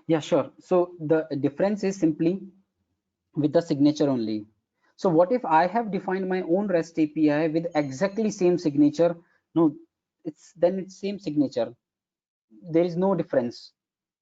Yeah, sure. So the difference is simply with the signature only. So what if I have defined my own REST API with exactly same signature? No, it's same signature. There is no difference,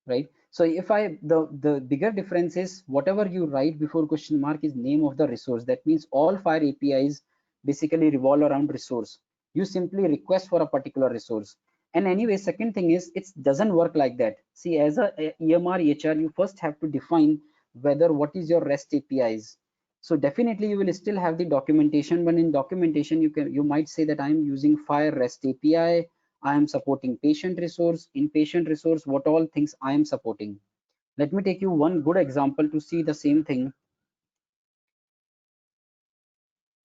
right? So if the bigger difference is whatever you write before question mark is name of the resource. That means all FHIR APIs basically revolve around resource. You simply request for a particular resource. And anyway, second thing is it doesn't work like that. See, as a EMR EHR, you first have to define whether what is your REST APIs. So definitely you will still have the documentation, but in documentation you might say that I'm using FHIR REST API. I am supporting patient resource. In patient resource, what all things I am supporting. Let me take you one good example to see the same thing.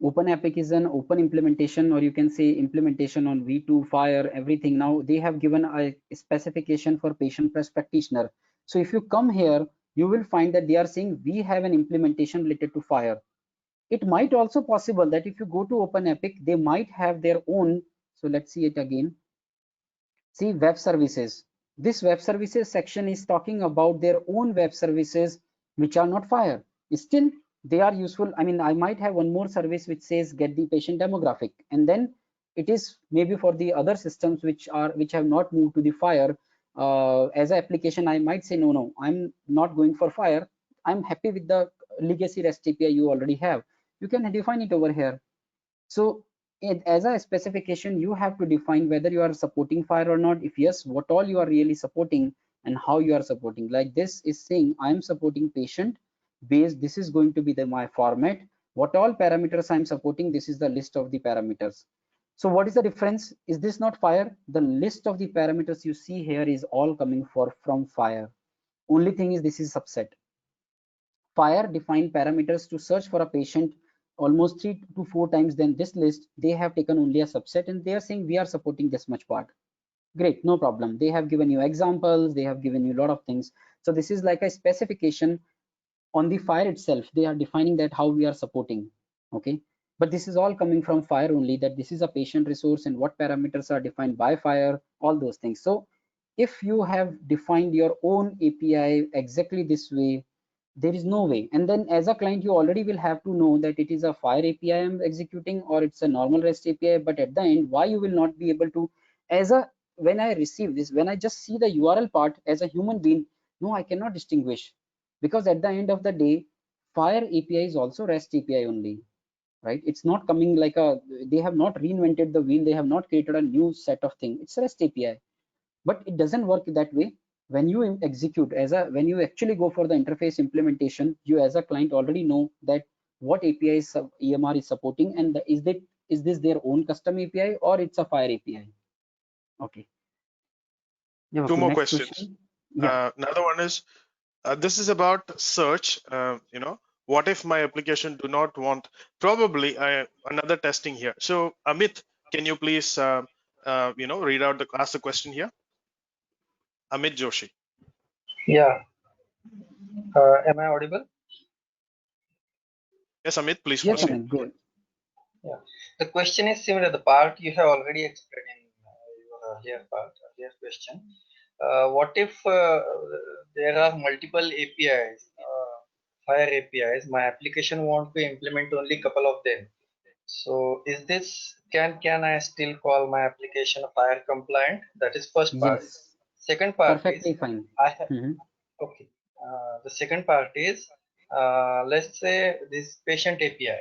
OpenEpic is an open implementation, or you can say implementation on V2, FHIR, everything. Now they have given a specification for patient practitioner. So if you come here, you will find that they are saying we have an implementation related to FHIR. It might also possible that if you go to OpenEpic, they might have their own. So let's see it again. See, web services. This web services section is talking about their own web services which are not FHIR. Still, they are useful. I mean, I might have one more service which says get the patient demographic, and then it is maybe for the other systems which have not moved to the FHIR. As an application, I might say no, I'm not going for FHIR. I'm happy with the legacy REST API you already have. You can define it over here. So as a specification, you have to define whether you are supporting FHIR or not. If yes, what all you are really supporting and how you are supporting. Like this is saying I am supporting patient base. This is going to be my format. What all parameters I'm supporting, this is the list of the parameters. So what is the difference? Is this not FHIR? The list of the parameters you see here is all coming from FHIR. Only thing is this is subset. FHIR defined parameters to search for a patient almost 3 to 4 times. Then this list, they have taken only a subset and they are saying we are supporting this much part. Great, no problem. They have given you examples, they have given you a lot of things. So this is like a specification on the FHIR itself. They are defining that how we are supporting. Okay, but this is all coming from FHIR only, that this is a patient resource and what parameters are defined by FHIR, all those things. So if you have defined your own API exactly this way, there is no way. And then as a client, you already will have to know that it is a FHIR API I'm executing or it's a normal REST API. But at the end, why you will not be able to, when I receive this, when I just see the URL part as a human being, no, I cannot distinguish, because at the end of the day, FHIR API is also REST API only, right? It's not coming like they have not reinvented the wheel. They have not created a new set of things. It's REST API, but it doesn't work that way. When you execute when you actually go for the interface implementation, you as a client already know that what APIs EMR is supporting, and is this their own custom API or it's a FHIR API. Okay. Yeah, Two more next questions. question. Yeah. Another one is, this is about search. What if my application do not want, probably another testing here. So Amit, can you please, read out ask the question here? Amit Joshi. Yeah. Am I audible? Yes, Amit, please Yes, proceed. Amit, go ahead. Yeah. The question is similar. The part you have already explained in your earlier question. What if there are multiple APIs, FHIR APIs? My application want to implement only couple of them. So is this, can I still call my application FHIR compliant? That is first part. Yes. Second part Perfectly is fine. I have okay. The second part is let's say this patient API.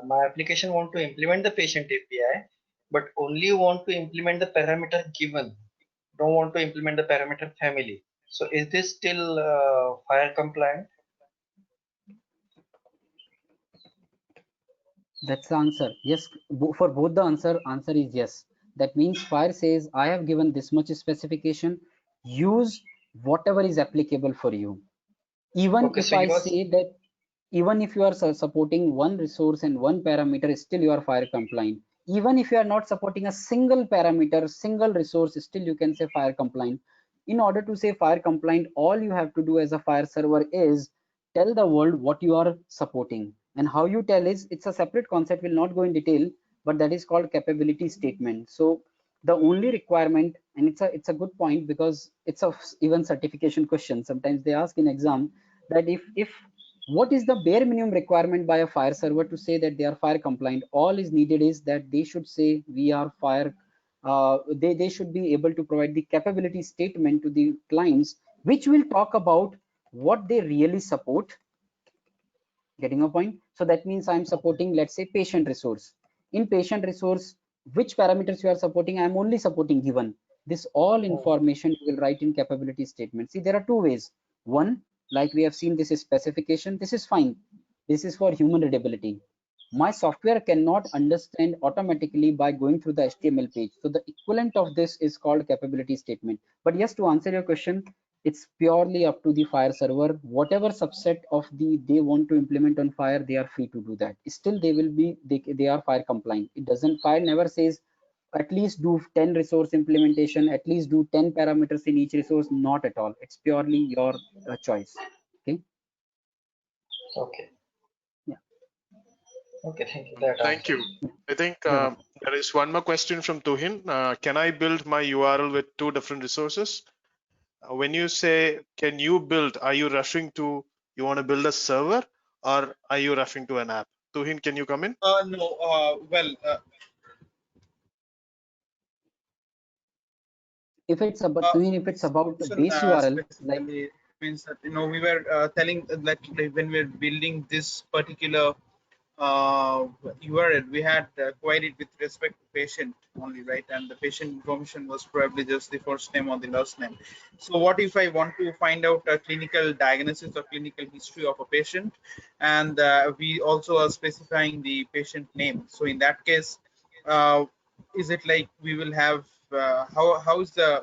My application want to implement the patient API, but only want to implement the parameter given. Don't want to implement the parameter family. So is this still FHIR compliant? That's the answer. Yes, for both the answer is yes. That means Fire says, I have given this much specification, use whatever is applicable for you. Even Okay, if so I you are say that, even if you are supporting one resource and one parameter, still you are Fire compliant. Even if you are not supporting a single parameter, single resource, still you can say Fire compliant. In order to say Fire compliant, all you have to do as a Fire server is tell the world what you are supporting. And how you tell is, it's a separate concept, will not go in detail, but that is called capability statement. So the only requirement, and it's a good point, because it's a even certification question. Sometimes they ask in exam that if what is the bare minimum requirement by a Fire server to say that they are Fire compliant. All is needed is that they should say we are Fire. They should be able to provide the capability statement to the clients, which will talk about what they really support. Getting a point? So that means I'm supporting, let's say, patient resource. In patient resource, which parameters you are supporting? I'm only supporting given. This all information you will write in capability statement. See, there are two ways. One, like we have seen, this is specification. This is fine. This is for human readability. My software cannot understand automatically by going through the HTML page. So the equivalent of this is called capability statement. But yes, to answer your question, it's purely up to the Fire server. Whatever subset of they want to implement on Fire, they are free to do that. Still, they will be they are Fire compliant. It doesn't, Fire never says at least do 10 resource implementation, at least do 10 parameters in each resource. Not at all. It's purely your choice. Okay. okay. Yeah. Okay, thank you. That Thank you. I think there is one more question from Tuhin. Can I build my URL with two different resources? When you say, can you build, are you referring to, you want to build a server, or are you referring to an app? Tuhin, can you come in? No, If it's about if it's about the base URL, like means that, we were telling that when we're building this particular URL, we had queried with respect to patient only, right? And the patient information was probably just the first name or the last name. So what if I want to find out a clinical diagnosis or clinical history of a patient, and we also are specifying the patient name? So in that case, is it like we will have how is the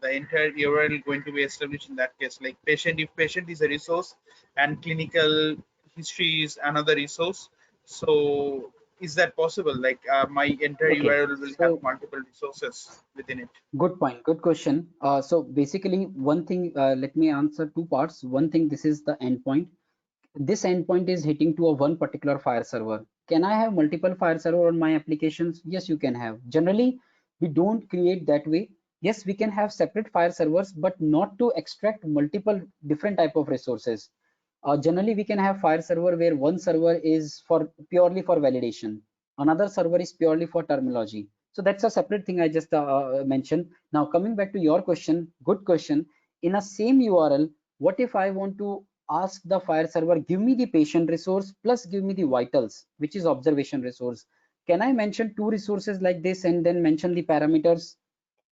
the entire URL going to be established in that case? Like patient, if patient is a resource and clinical history is another resource, so is that possible? Like my entire URL will have multiple resources within it. Good point, good question. So basically, one thing, let me answer two parts. One thing, this is the endpoint. This endpoint is hitting to a one particular Fire server. Can I have multiple Fire server on my applications? Yes, you can have. Generally, we don't create that way. Yes, we can have separate Fire servers, but not to extract multiple different type of resources. Generally, we can have Fire server where one server is for purely for validation. Another server is purely for terminology. So that's a separate thing I just mentioned. Now, coming back to your question, good question. In a same URL, what if I want to ask the Fire server, give me the patient resource plus give me the vitals, which is observation resource? Can I mention two resources like this and then mention the parameters?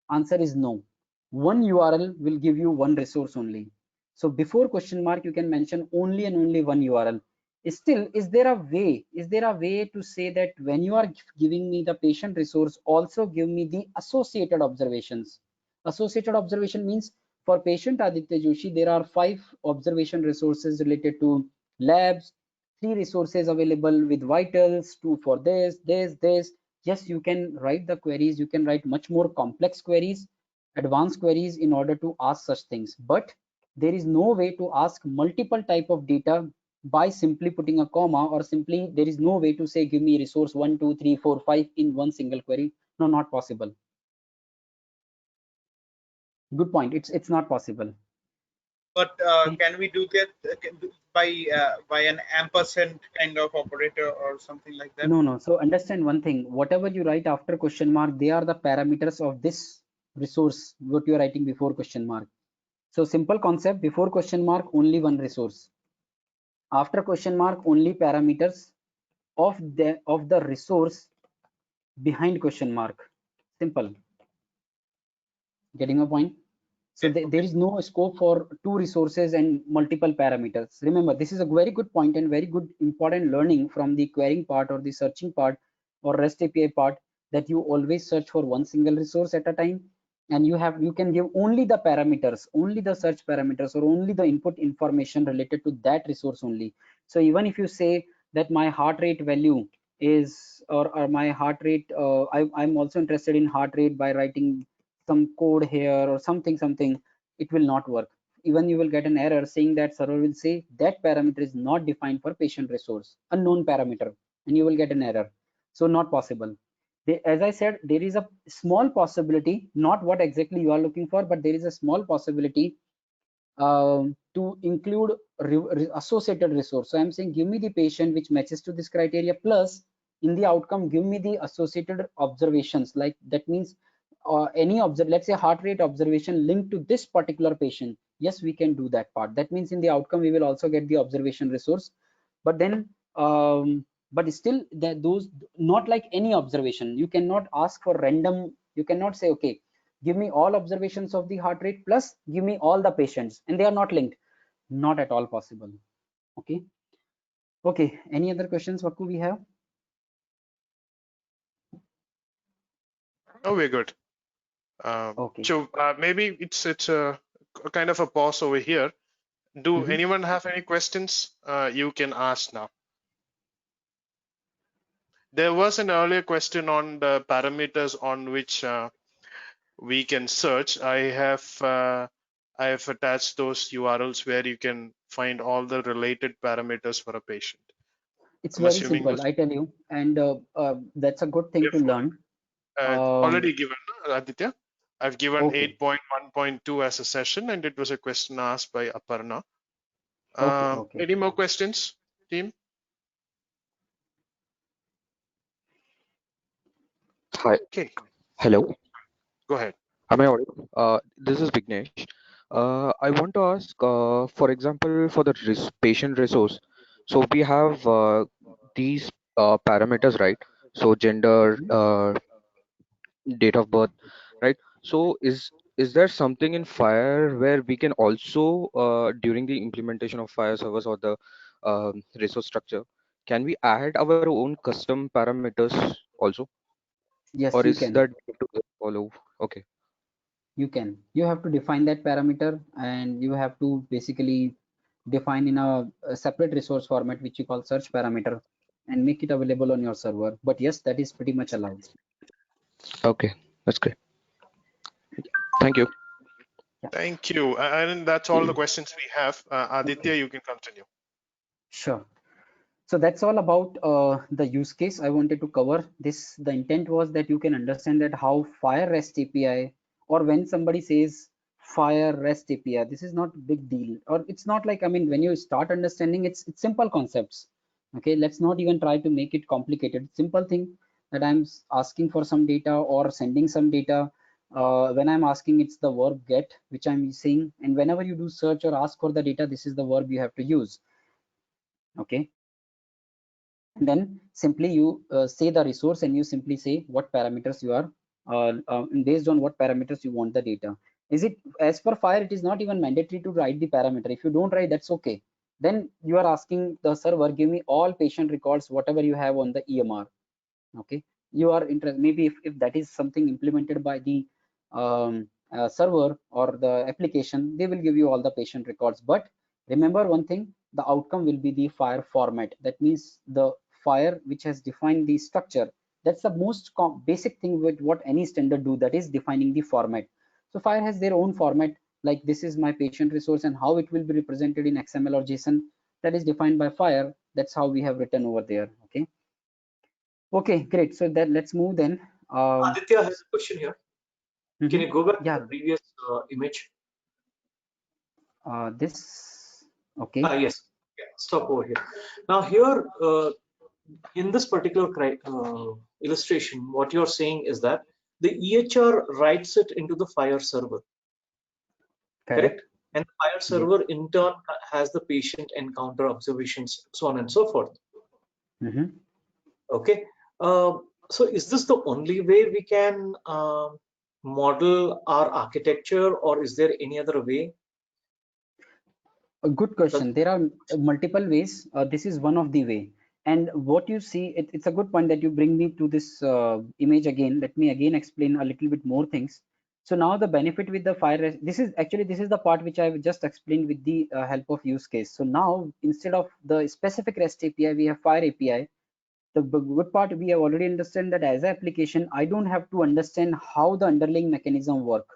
Answer is no. One URL will give you one resource only. So before question mark, you can mention only and only one URL. Still, is there a way? Is there a way to say that when you are giving me the patient resource, also give me the associated observations? Associated observation means for patient Aditya Joshi, there are 5 observation resources related to labs, 3 resources available with vitals, 2 for this. Yes, you can write the queries. You can write much more complex queries, advanced queries in order to ask such things. But there is no way to ask multiple type of data by simply putting a comma, or simply there is no way to say give me resource 1 2 3 4 5 in one single query. No, not possible. Good point. It's not possible. But can we do that by an ampersand kind of operator or something like that? No. So understand one thing. Whatever you write after question mark, they are the parameters of this resource. What you are writing before question mark. So simple concept. Before question mark, only one resource. After question mark, only parameters of the resource behind question mark. Simple. Getting a point? So there is no scope for two resources and multiple parameters. Remember, this is a very good point and very good important learning from the querying part or the searching part or REST API part. that you always search for one single resource at a time, and you can give only the parameters, only the search parameters, or only the input information related to that resource only. So even if you say that my heart rate value is, or my heart rate, I'm also interested in heart rate by writing some code here or something, it will not work. Even you will get an error saying that server will say that parameter is not defined for patient resource, unknown parameter, and you will get an error. So not possible. As I said, there is a small possibility, not what exactly you are looking for, but there is a small possibility to include associated resource. So I'm saying give me the patient which matches to this criteria, plus in the outcome give me the associated observations. Like that means any let's say heart rate observation linked to this particular patient. Yes, we can do that part. That means in the outcome we will also get the observation resource, but then but still that those, not like any observation. You cannot ask for random. You cannot say, okay, give me all observations of the heart rate plus give me all the patients, and they are not linked. Not at all possible. Okay. Okay, any other questions, Vaku, we have? Oh, we're good. Okay. So maybe it's a kind of a pause over here. Do anyone have any questions? You can ask now. There was an earlier question on the parameters on which we can search. I have attached those URLs where you can find all the related parameters for a patient. It's I'm very assuming simple, I tell you, and that's a good thing to learn. Already given, Aditya. I've given Okay. 8.1.2 as a session, and it was a question asked by Aparna. Okay. Any more questions, team? Hi. Okay. Hello. Go ahead. Am I audible? This is Vignesh. I want to ask, for example, for the patient resource. So we have these parameters, right? So gender, date of birth, right? So is there something in Fire where we can also, during the implementation of Fire servers or the resource structure, can we add our own custom parameters also? Yes, Or you is can. that to follow? Okay. You can. You have to define that parameter, and you have to basically define in a separate resource format which you call search parameter, and make it available on your server. But yes, that is pretty much allowed. Okay, that's great. Thank you. Yeah. Thank you. And that's all the questions we have. Aditya, you can continue. Sure. So that's all about the use case I wanted to cover. This, the intent was that you can understand that how Fire REST API, or when somebody says Fire REST API, this is not a big deal, or it's not like, I mean, when you start understanding, it's simple concepts. Okay, let's not even try to make it complicated. Simple thing that I'm asking for some data or sending some data. When I'm asking, it's the verb get, which I'm saying, and whenever you do search or ask for the data, this is the verb you have to use. Okay. And then simply you say the resource, and you simply say what parameters you are based on what parameters you want the data. Is it, as per Fire, it is not even mandatory to write the parameter. If you don't write, that's okay. Then you are asking the server, give me all patient records whatever you have on the EMR. Okay, you are interested, maybe if that is something implemented by the server or the application, they will give you all the patient records. But remember one thing, the outcome will be the Fire format. That means the Fire which has defined the structure, that's the most basic thing with what any standard do, that is defining the format. So Fire has their own format, like this is my patient resource, and how it will be represented in XML or JSON, that is defined by Fire. That's how we have written over there. Okay. Okay, great. So that, let's move then. Aditya has a question here. Can you go back to the previous image? This, okay. Yes. Yeah, stop over here. Now here, in this particular illustration, what you're saying is that the EHR writes it into the Fire server. Correct? And the Fire server in turn has the patient encounter observations, so on and so forth. Okay. So is this the only way we can model our architecture, or is there any other way? A good question. There are multiple ways. This is one of the way. And what you see, it's a good point that you bring me to this image again. Let me again explain a little bit more things. So now the benefit with the fire, this is the part which I've just explained with the help of use case. So now instead of the specific REST API, we have fire API. The good part, we have already understand that as an application, I don't have to understand how the underlying mechanism work.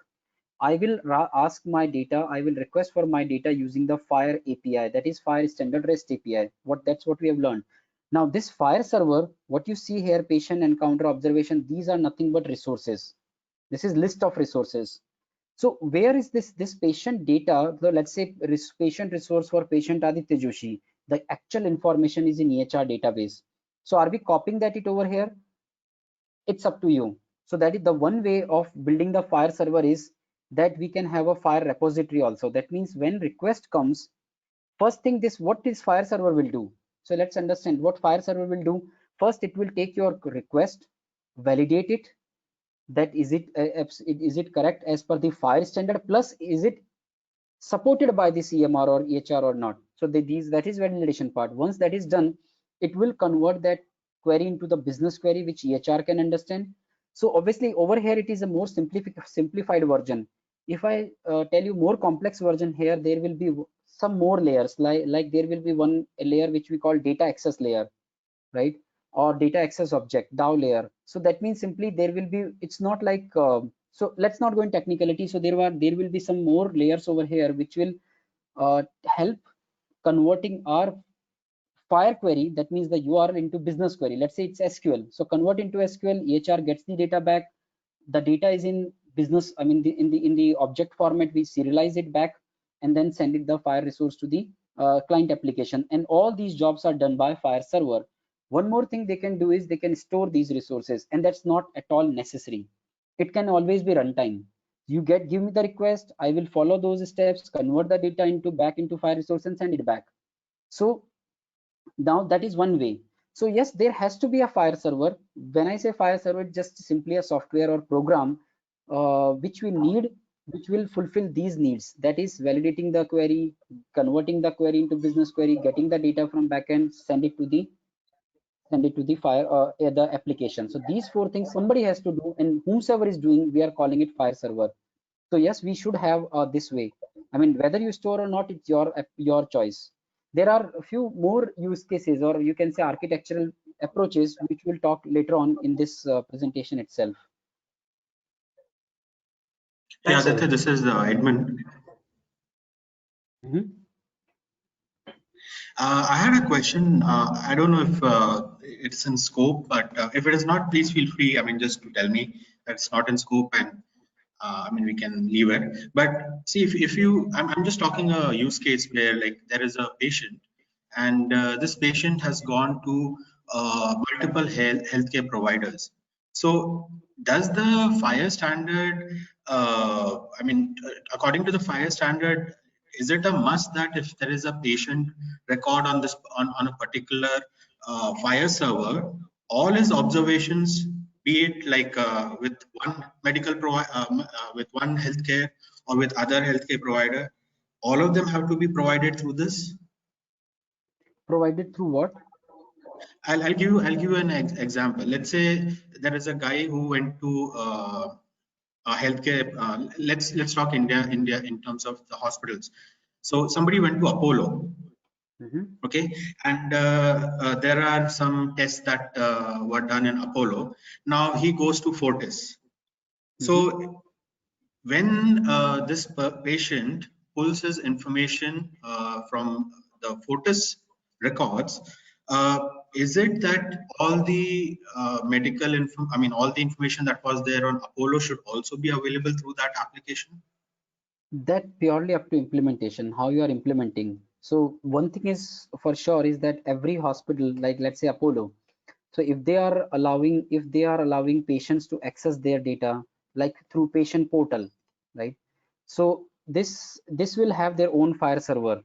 I will ask my data, I will request for my data using the Fire API, that is Fire Standard REST API. That's what we have learned. Now this Fire server, what you see here, patient encounter observation, these are nothing but resources. This is list of resources. So where is this patient data? So let's say patient resource for patient Aditya Joshi. The actual information is in EHR database. So are we copying that it over here? It's up to you. So that is the one way of building the Fire server, is that we can have a Fire repository also. That means when request comes, first thing, what this Fire server will do. So let's understand what Fire server will do. First, it will take your request, validate it, that is it correct as per the Fire standard, plus is it supported by the EMR or EHR or not. So that is validation part. Once that is done, it will convert that query into the business query which EHR can understand. So obviously over here it is a more simplified version. If I tell you more complex version here, there will be some more layers, like there will be one layer which we call data access layer, right? Or data access object, DAO layer. So that means simply there will be, it's not like so let's not go in technicality. So there will be some more layers over here which will help converting our Fire query, that means the URL, into business query. Let's say it's SQL. So convert into SQL, EHR gets the data back. The data is in business, I mean in the object format, we serialize it back and then send it the Fire resource to the client application. And all these jobs are done by Fire server. One more thing they can do is they can store these resources, and that's not at all necessary. It can always be runtime. You give me the request, I will follow those steps, convert the data back into Fire resource and send it back. So now that is one way. So yes, there has to be a Fire server. When I say Fire server, it's just simply a software or program which we need, which will fulfill these needs. That is validating the query, converting the query into business query, getting the data from backend, send it to the Fire the application. So these four things somebody has to do, and whomsoever is doing, we are calling it Fire server. So yes, we should have this way. I mean, whether you store or not, it's your choice. There are a few more use cases, or you can say architectural approaches, which we'll talk later on in this presentation itself. Yeah, this is Edmund. I had a question. I don't know if it's in scope, but if it is not, please feel free. I mean, just to tell me that it's not in scope, and I mean, we can leave it. But see, if you, I'm just talking a use case where like there is a patient, and this patient has gone to multiple healthcare providers. So does the Fire standard, I mean, according to the Fire standard, is it a must that if there is a patient record on this on a particular Fire server, all his observations, be it like with one medical with one healthcare or with other healthcare provider, all of them have to be provided through this? Provided through what? I'll give you an example. Let's say there is a guy who went to healthcare. Let's talk India in terms of the hospitals. So somebody went to Apollo. Okay, and there are some tests that were done in Apollo. Now he goes to Fortis. So when this patient pulls his information from the Fortis records, is it that all the medical info, I mean, all the information that was there on Apollo should also be available through that application? That purely up to implementation, how you are implementing. So one thing is for sure is that every hospital, like let's say Apollo, so if they are allowing patients to access their data like through patient portal, right? So this will have their own Fire server,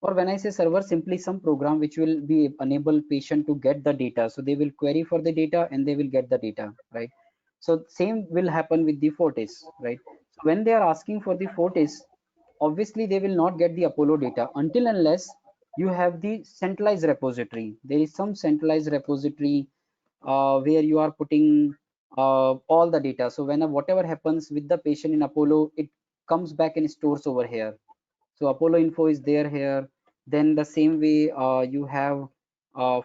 or when I say server, simply some program which will be enable patient to get the data. So they will query for the data and they will get the data, right? So same will happen with the Fortis, right? So when they are asking for the Fortis, obviously they will not get the Apollo data until unless you have the centralized repository. There is some centralized repository where you are putting all the data. So when whatever happens with the patient in Apollo, it comes back and stores over here. So Apollo info is there here. Then the same way you have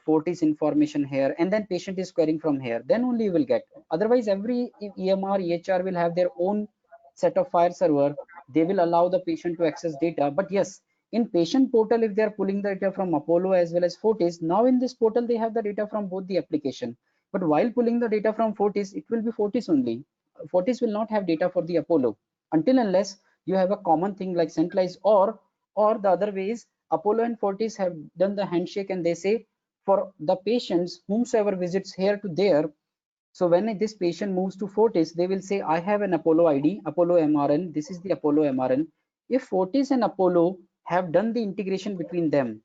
Fortis information here, and then patient is querying from here. Then only you will get. Otherwise, every EMR, EHR will have their own set of FHIR server. They will allow the patient to access data. But yes, in patient portal, if they are pulling the data from Apollo as well as Fortis, now in this portal they have the data from both the application. But while pulling the data from Fortis, it will be Fortis only. Fortis will not have data for the Apollo until unless you have a common thing like centralized, or the other way is Apollo and Fortis have done the handshake and they say for the patients whomsoever visits here to there. So when this patient moves to Fortis, they will say, I have an Apollo ID, Apollo MRN. This is the Apollo MRN. If Fortis and Apollo have done the integration between them,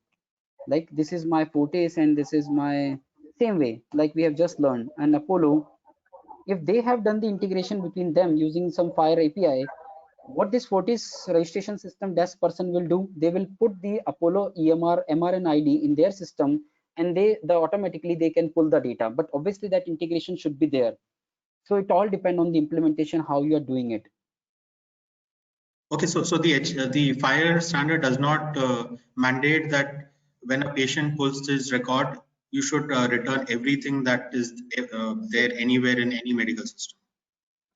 like this is my Fortis and this is my same way, like we have just learned, and Apollo, if they have done the integration between them using some FHIR API, what this Fortis registration system desk person will do, they will put the Apollo EMR MRN ID in their system, and automatically they can pull the data. But obviously that integration should be there. So it all depends on the implementation, how you are doing it. Okay, so the FHIR standard does not mandate that when a patient pulls this record, you should return everything that is there anywhere in any medical system.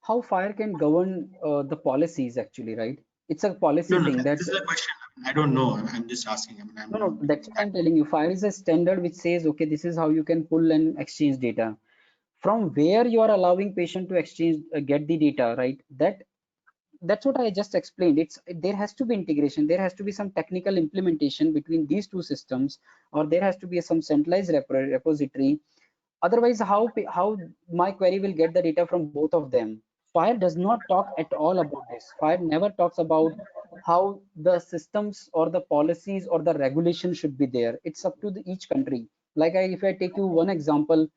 How FHIR can govern the policies actually, right? It's a policy No, thing that. This is a question. I don't know. I'm just asking. No, that's what I'm telling you. FHIR is a standard which says, okay, this is how you can pull and exchange data. From where you are allowing patient to exchange, get the data, right? That's what I just explained. There has to be integration. There has to be some technical implementation between these two systems, or there has to be some centralized repository. Otherwise, how my query will get the data from both of them? FHIR does not talk at all about this. FHIR never talks about how the systems or the policies or the regulation should be there. It's up to each country. Like if I take you one example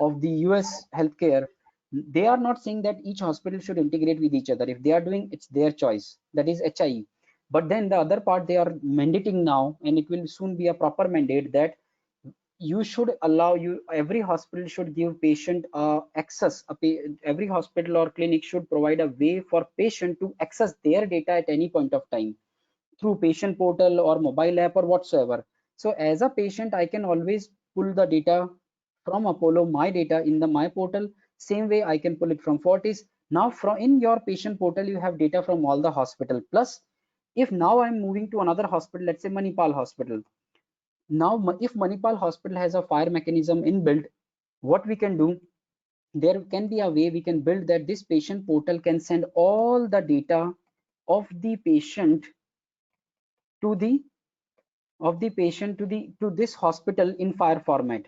of the US healthcare, they are not saying that each hospital should integrate with each other. If they are doing, it's their choice. That is HIE. But then the other part they are mandating now, and it will soon be a proper mandate that you should allow every hospital should give patient access. Every hospital or clinic should provide a way for patient to access their data at any point of time through patient portal or mobile app or whatsoever. So as a patient, I can always pull the data from Apollo, my data in the my portal. Same way I can pull it from Fortis. Now from in your patient portal, you have data from all the hospital. Plus, if now I'm moving to another hospital, let's say Manipal Hospital. Now, if Manipal Hospital has a FHIR mechanism inbuilt, what we can do, there can be a way we can build that this patient portal can send all the data of the patient to this hospital in FHIR format.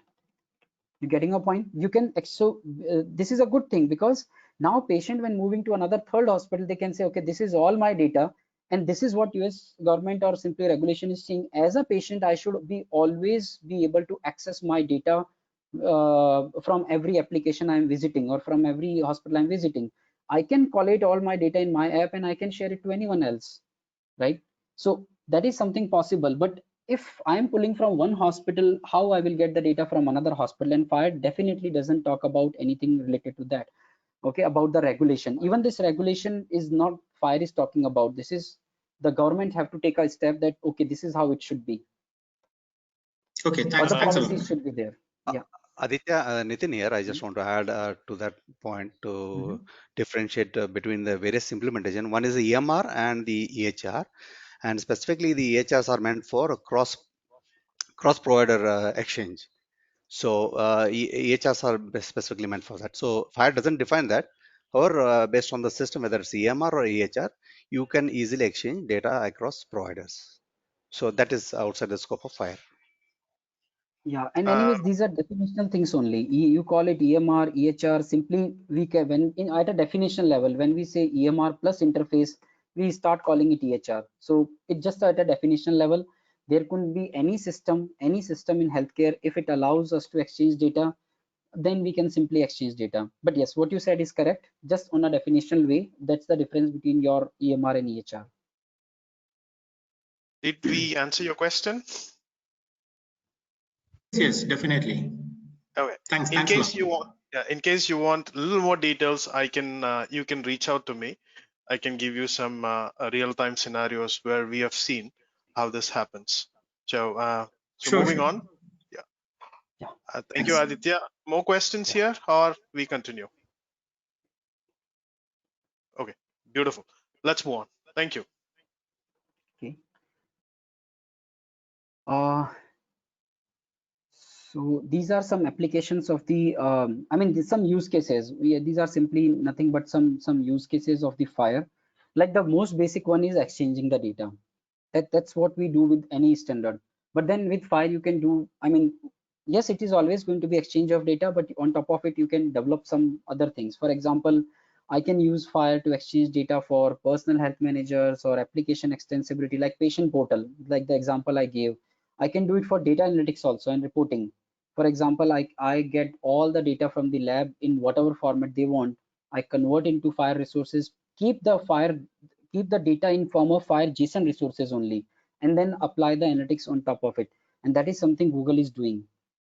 You getting a point? You can this is a good thing, because now patient when moving to another third hospital, they can say, okay, this is all my data, and this is what US government or simply regulation is saying. As a patient, I should always be able to access my data from every application I'm visiting or from every hospital I'm visiting. I can collate all my data in my app and I can share it to anyone else, right? So that is something possible. But if I'm pulling from one hospital, how I will get the data from another hospital? And FHIR definitely doesn't talk about anything related to that. Okay, about the regulation. Even this regulation is not FHIR is talking about. This is the government have to take a step that, okay, this is how it should be. Okay, thanks. Or the policies should be there. Yeah. Aditya, Nitin here. I just want to add to that point to differentiate between the various implementation. One is the EMR and the EHR, and specifically the EHRs are meant for cross provider exchange. So EHRs are specifically meant for that. So FHIR doesn't define that. However, based on the system, whether it's EMR or EHR, you can easily exchange data across providers. So that is outside the scope of FHIR. Yeah, and anyways, these are definitional things only. You call it EMR, EHR. Simply, we can when at a definition level, when we say EMR plus interface, we start calling it EHR. So it just at a definition level. There could be any system in healthcare. If it allows us to exchange data, then we can simply exchange data. But yes, what you said is correct. Just on a definitional way, that's the difference between your EMR and EHR. Did we answer your question? Yes, definitely. Okay. Thanks In a case lot. you want, yeah, in case you want a little more details, I can you can reach out to me. I can give you some real-time scenarios where we have seen how this happens. So Sure, moving sure. on. Yeah. Yeah. Thank you, Thanks. Aditya. More questions Yeah. here, or we continue? Okay, beautiful. Let's move on. Thank you. Okay. Uh, so these are some applications of the, I mean, some use cases. These are simply nothing but some use cases of the Fire. Like the most basic one is exchanging the data. That's what we do with any standard. But then with Fire, you can do, I mean, yes, it is always going to be exchange of data, but on top of it, you can develop some other things. For example, I can use Fire to exchange data for personal health managers or application extensibility, like patient portal, like the example I gave. I can do it for data analytics also and reporting. For example, I get all the data from the lab in whatever format they want. I convert into Fire resources, keep the data in form of Fire JSON resources only, and then apply the analytics on top of it. And that is something Google is doing.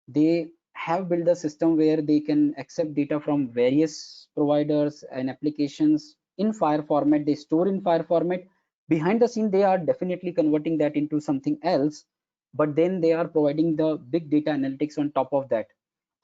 They have built a system where they can accept data from various providers and applications in Fire format. They store in Fire format. Behind the scene, they are definitely converting that into something else, but then they are providing the big data analytics on top of that.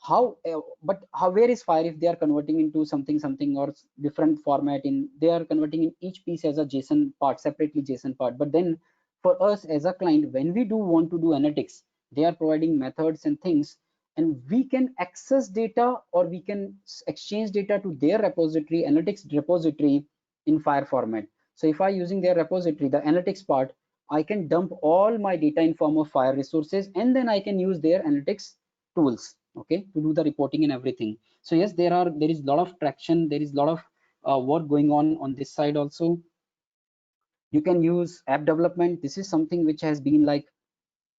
But where is Fire if they are converting into something or different format? In they are converting in each piece as a JSON part, separately JSON part. But then for us as a client, when we do want to do analytics, they are providing methods and things, and we can access data or we can exchange data to their repository, analytics repository, in Fire format. So if I using their repository, the analytics part, I can dump all my data in form of Fire resources, and then I can use their analytics tools, okay, to do the reporting and everything. So yes, there is a lot of traction, there is a lot of work going on this side also. You can use app development. This is something which has been like,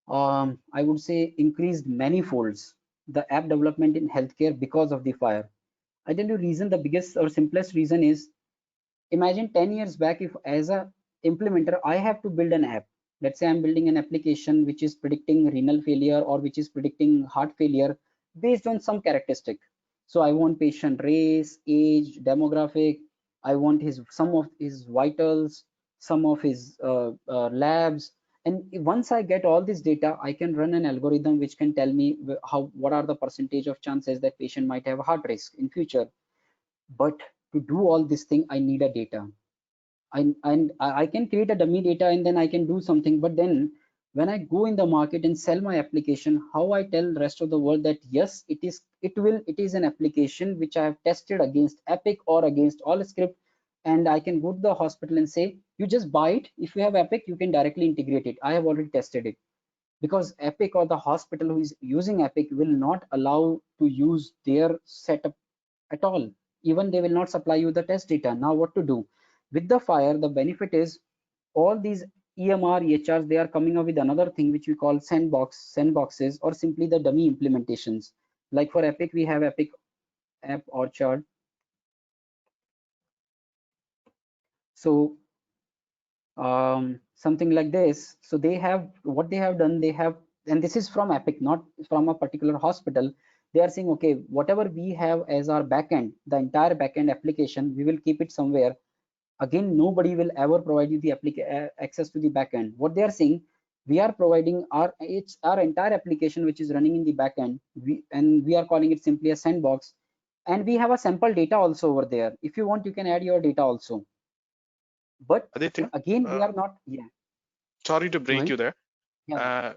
I would say, increased many folds, the app development in healthcare because of the Fire. I tell you reason, the biggest or simplest reason is, imagine 10 years back, if as a implementer I have to build an app. Let's say I'm building an application which is predicting renal failure or which is predicting heart failure based on some characteristic. So I want patient race, age, demographic, I want his some of his vitals, some of his labs. And once I get all this data, I can run an algorithm which can tell me what are the percentage of chances that patient might have heart risk in future. But to do all this thing, I need a data. And I can create a dummy data and then I can do something. But then when I go in the market and sell my application, how I tell rest of the world that yes, it is an application which I have tested against Epic or against Allscript, and I can go to the hospital and say, you just buy it. If you have Epic, you can directly integrate it. I have already tested it. Because Epic or the hospital who is using Epic will not allow to use their setup at all. Even they will not supply you the test data. Now what to do? With the Fire, the benefit is all these EMR, EHRs, they are coming up with another thing which we call sandboxes, or simply the dummy implementations. Like for Epic, we have Epic App Orchard. So something like this. So they have, what they have done, they have, and this is from Epic, not from a particular hospital. They are saying, okay, whatever we have as our backend, the entire backend application, we will keep it somewhere. Again, nobody will ever provide you the access to the backend. What they are saying, we are providing it's our entire application which is running in the backend, and we are calling it simply a sandbox. And we have a sample data also over there. If you want, you can add your data also. But Aditya, again, we are not. Yeah. sorry to break you there. Yeah.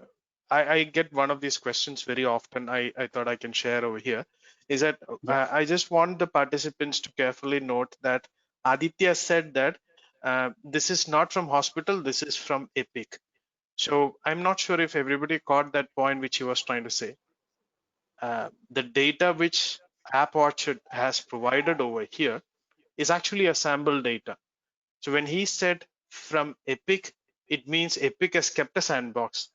I get one of these questions very often. I thought I can share over here. Is that I just want the participants to carefully note that Aditya said that this is not from hospital, this is from Epic. So I'm not sure if everybody caught that point which he was trying to say. The data which App Orchard has provided over here is actually a sample data. So when he said from Epic, it means Epic has kept a sandbox.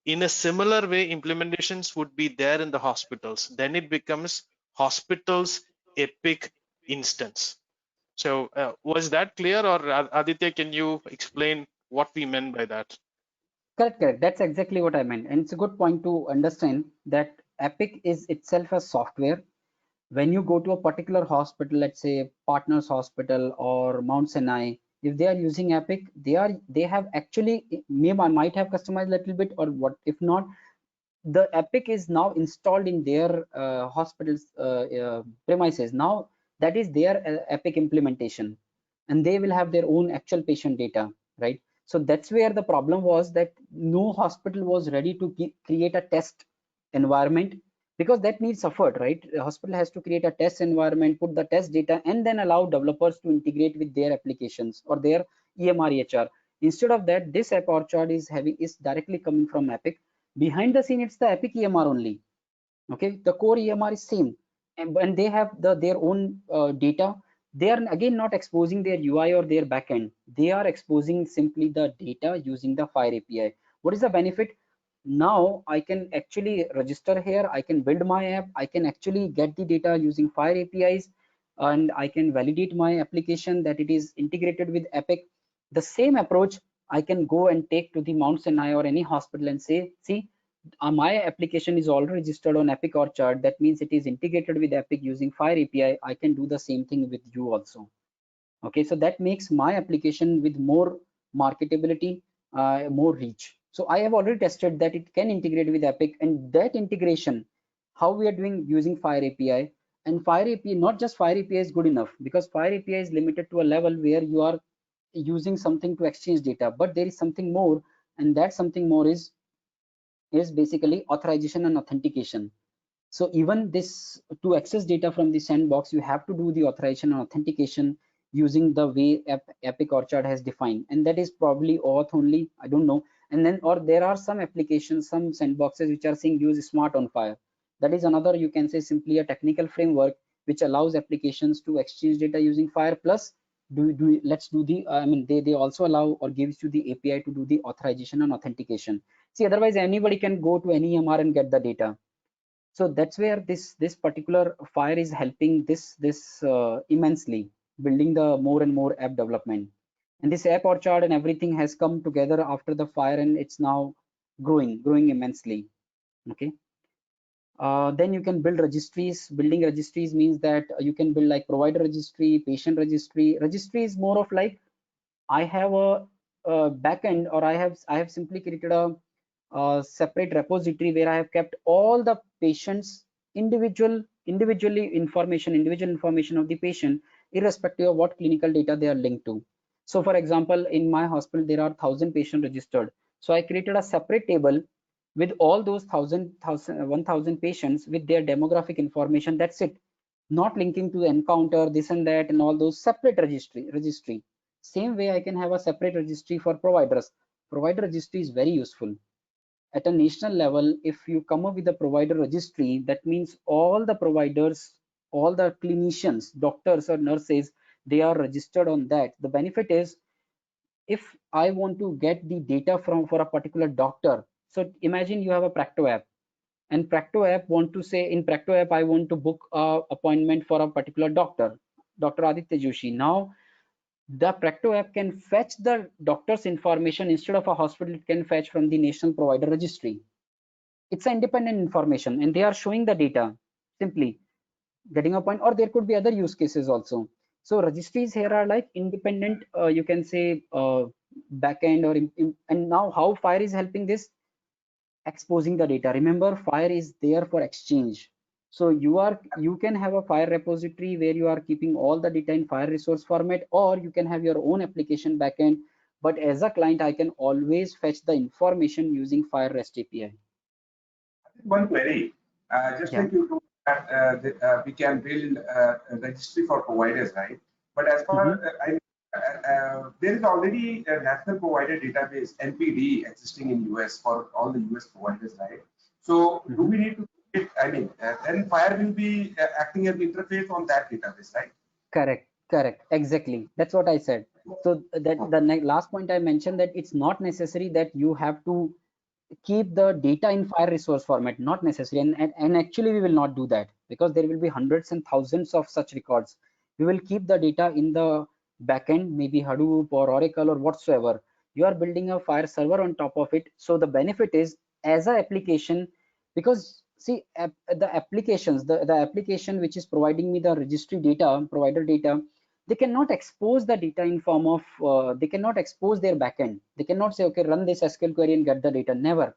In a similar way, implementations would be there in the hospitals. Then it becomes hospitals Epic instance. So was that clear, or Aditya, can you explain what we meant by that? Correct. That's exactly what I meant. And it's a good point to understand that Epic is itself a software. When you go to a particular hospital, let's say Partners Hospital or Mount Sinai, if they are using Epic, they have actually might have customized a little bit, or what if not, the Epic is now installed in their hospitals premises. Now that is their Epic implementation, and they will have their own actual patient data, right? So that's where the problem was, that no hospital was ready to create a test environment, because that needs effort, right? The hospital has to create a test environment, put the test data, and then allow developers to integrate with their applications or their EMR EHR. Instead of that, this App Orchard is directly coming from Epic. Behind the scene, it's the Epic EMR only. Okay, the core EMR is same, and they have their own data. They are again not exposing their UI or their backend. They are exposing simply the data using the Fire API. What is the benefit? Now I can actually register here. I can build my app. I can actually get the data using Fire APIs, and I can validate my application that it is integrated with Epic. The same approach I can go and take to the Mount Sinai or any hospital and say, see, my application is already registered on Epic Orchard. That means it is integrated with Epic using Fire API. I can do the same thing with you also. Okay, so that makes my application with more marketability, more reach. So I have already tested that it can integrate with Epic, and that integration, how we are doing using Fire API. And Fire API, not just Fire API is good enough, because Fire API is limited to a level where you are using something to exchange data, but there is something more, and that something more is basically authorization and authentication. So even this, to access data from the sandbox, you have to do the authorization and authentication using the way Epic Orchard has defined, and that is probably auth only, I don't know. And then, or there are some applications, some sandboxes which are saying use smart on Fire. That is another, you can say, simply a technical framework which allows applications to exchange data using Fire. Plus let's do the I mean, they also allow or gives you the API to do the authorization and authentication. See, otherwise anybody can go to any EMR and get the data. So that's where this particular Fire is helping this immensely, building the more and more app development. And this App Orchard and everything has come together after the Fire, and it's now growing immensely. Okay. Then you can build registries. Building registries means that you can build like provider registry, patient registry. Registry is more of like, I have a backend, or I have simply created a separate repository where I have kept all the patients individual information of the patient, irrespective of what clinical data they are linked to. So for example, in my hospital there are 1,000 patients registered. So I created a separate table with all those 1,000 patients with their demographic information. That's it. Not linking to the encounter, this and that, and all those. Separate registry. Same way I can have a separate registry for providers. Provider registry is very useful. At a national level, if you come up with a provider registry, that means all the providers, all the clinicians, doctors or nurses, they are registered on that. The benefit is, if I want to get the data for a particular doctor, so imagine you have a Practo app, and Practo app want to say, in Practo app I want to book a appointment for a particular doctor, Dr. Aditya Joshi. Now the Practo app can fetch the doctor's information. Instead of a hospital, it can fetch from the national provider registry. It's an independent information, and they are showing the data, simply getting a point. Or there could be other use cases also. So registries here are like independent, you can say, backend, or and now how Fire is helping this, exposing the data. Remember, Fire is there for exchange. So you can have a Fire repository where you are keeping all the data in Fire resource format, or you can have your own application backend. But as a client, I can always fetch the information using Fire REST API. One query, just like you told that we can build a registry for providers, right? But as far there is already a national provider database, NPD, existing in US for all the US providers, right? So do we need to, I mean, then Fire will be acting as the interface on that database, right? Correct, exactly. That's what I said. So that the last point I mentioned, that it's not necessary that you have to keep the data in Fire resource format, not necessary. And actually we will not do that, because there will be hundreds and thousands of such records. We will keep the data in the backend, maybe Hadoop or Oracle or whatsoever. You are building a Fire server on top of it. So the benefit is, as a application, because see, the applications, the application which is providing me the registry data, provider data, they cannot expose the data in form of, they cannot expose their backend. They cannot say, okay, run this SQL query and get the data. Never.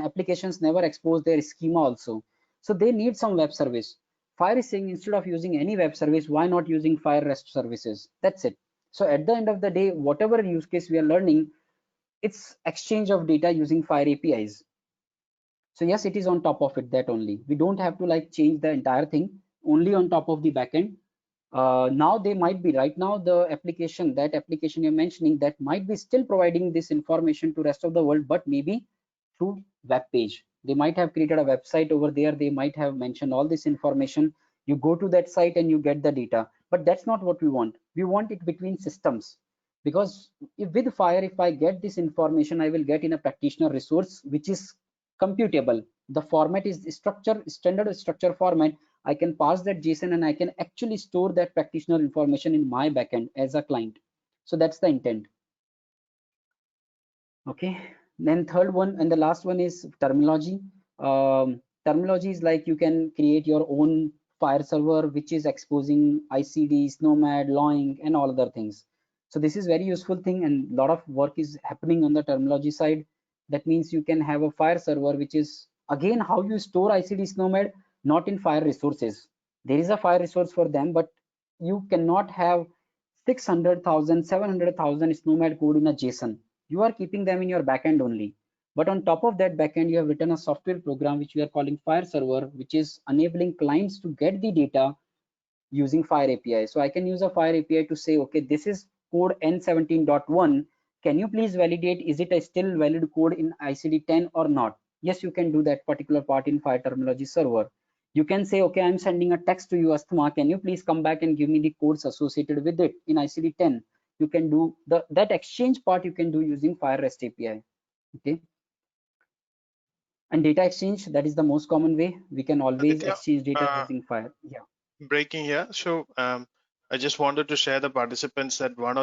Applications never expose their schema also. So they need some web service. Fire is saying, instead of using any web service, why not using Fire REST services? That's it. So at the end of the day, whatever use case we are learning, it's exchange of data using Fire APIs. So yes, it is on top of it, that only. We don't have to like change the entire thing, only on top of the backend. Now they might be, right now the application, that application you're mentioning, that might be still providing this information to rest of the world, but maybe through web page. They might have created a website over there. They might have mentioned all this information. You go to that site and you get the data, but that's not what we want. We want it between systems, because if with Fire, if I get this information, I will get in a practitioner resource, which is computable. The format is structure, standard structure format. I can pass that JSON and I can actually store that practitioner information in my backend as a client. So that's the intent. Okay, then third one and the last one is terminology. Terminology is like you can create your own Fire server, which is exposing ICD, Snowmed, Loing, and all other things. So this is very useful thing, and a lot of work is happening on the terminology side. That means you can have a Fire server, which is again how you store ICD, Snowmed, not in Fire resources. There is a Fire resource for them, but you cannot have 600,000, 700,000 Snowmed code in a JSON. You are keeping them in your backend only. But on top of that backend, you have written a software program which we are calling Fire Server, which is enabling clients to get the data using Fire API. So I can use a Fire API to say, okay, this is code N17.1. Can you please validate, is it a still valid code in ICD-10 or not? Yes, you can do that particular part in Fire Terminology Server. You can say, okay, I'm sending a text to you, Asthma. Can you please come back and give me the codes associated with it in ICD-10? You can do that exchange part, you can do using Fire REST API. Okay. And data exchange, that is the most common way. We can always Aditya, exchange data using Fire. Yeah. Breaking here. So I just wanted to share the participants that one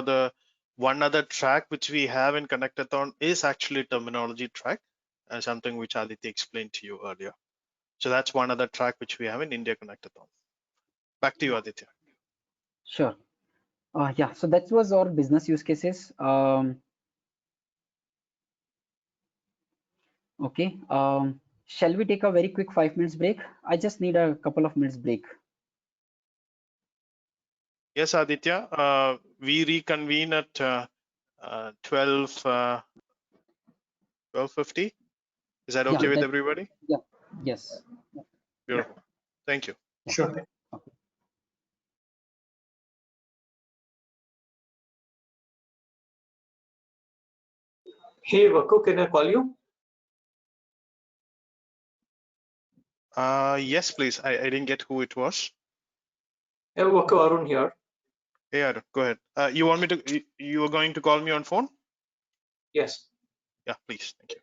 other track which we have in Connectathon is actually terminology track, something which Aditya explained to you earlier. So that's one other track which we have in India Connectathon. Back to you, Aditya. Sure. Yeah, so that was our business use cases. Okay. Shall we take a very quick 5 minutes break? I just need a couple of minutes break. Yes, Aditya. We reconvene at 12:50. Is that okay with everybody? Yeah. Yes. Beautiful. Thank you. Sure. Okay. Hey, Vaku, can I call you? Yes, please. I didn't get who it was. Hey, Vaku, Arun here. Hey, Arun, go ahead. You want me to? You were going to call me on phone? Yes. Yeah, please. Thank you.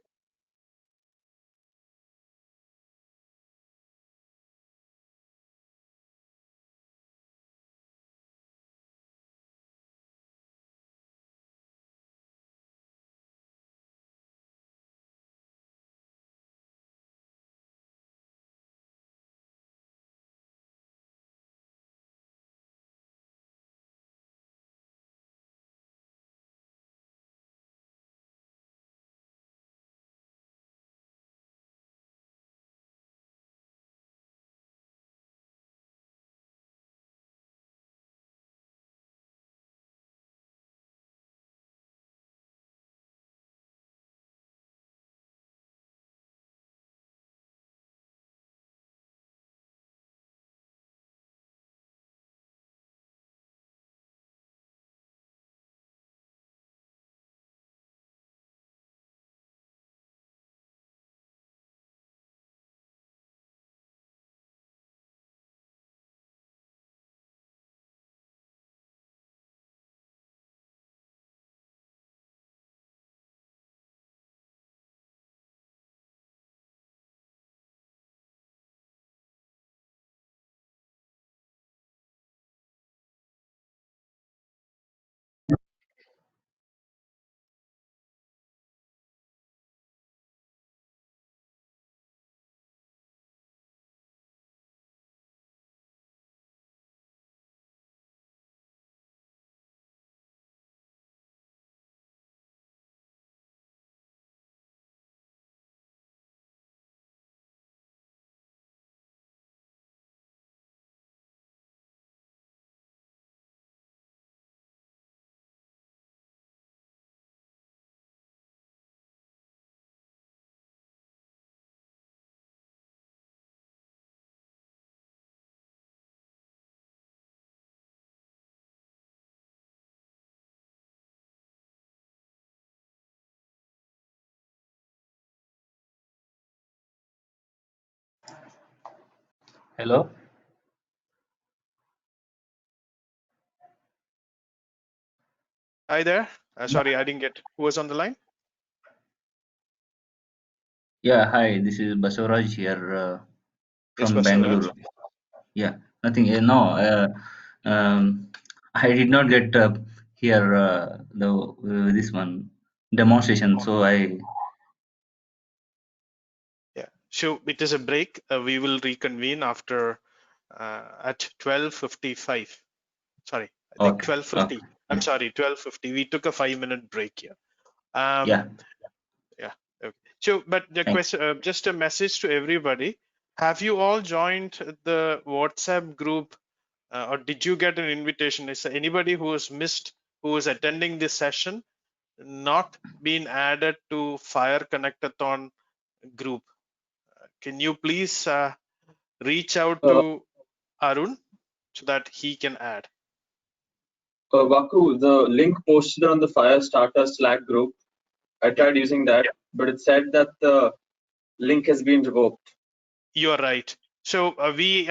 Hello? Hi there. Sorry, I didn't get who was on the line. Yeah, hi, this is Basavaraj here Yes, from Basavaraj. Bangalore. Yeah, nothing. No, I did not get here this one demonstration. So Yeah. So it is a break. We will reconvene after at 12:55. Sorry, I think okay, 12:50. okay, I'm sorry, 12:50. We took a 5-minute break here. yeah, Yeah. Okay. So, but the thank. question, just a message to everybody. Have you all joined the WhatsApp group, or did you get an invitation? Is there anybody who has missed, who is attending this session, not been added to Fire Connectathon group? Can you please reach out to Arun so that he can add? Vaku, the link posted on the Firestarter Slack group, I tried using that, but it said that the link has been revoked. You're right. So we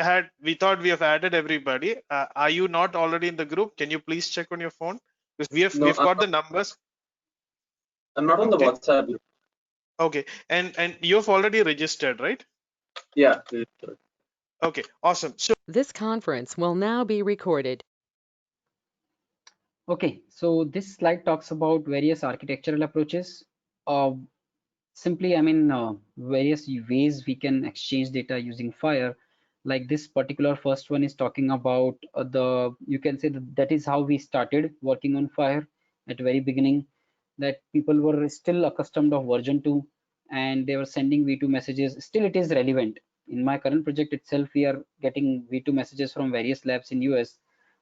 thought we have added everybody. Are you not already in the group? Can you please check on your phone? Because No, we've got the numbers. I'm not on the Okay. WhatsApp group. Okay. And you've already registered, right? Yeah. Okay. Awesome. So This conference will now be recorded. Okay, so this slide talks about various architectural approaches. Simply, I mean, various ways we can exchange data using Fire. Like this particular first one is talking about you can say that is how we started working on Fire at the very beginning, that people were still accustomed of version 2 and they were sending V2 messages. Still, it is relevant. In my current project itself, we are getting V2 messages from various labs in US,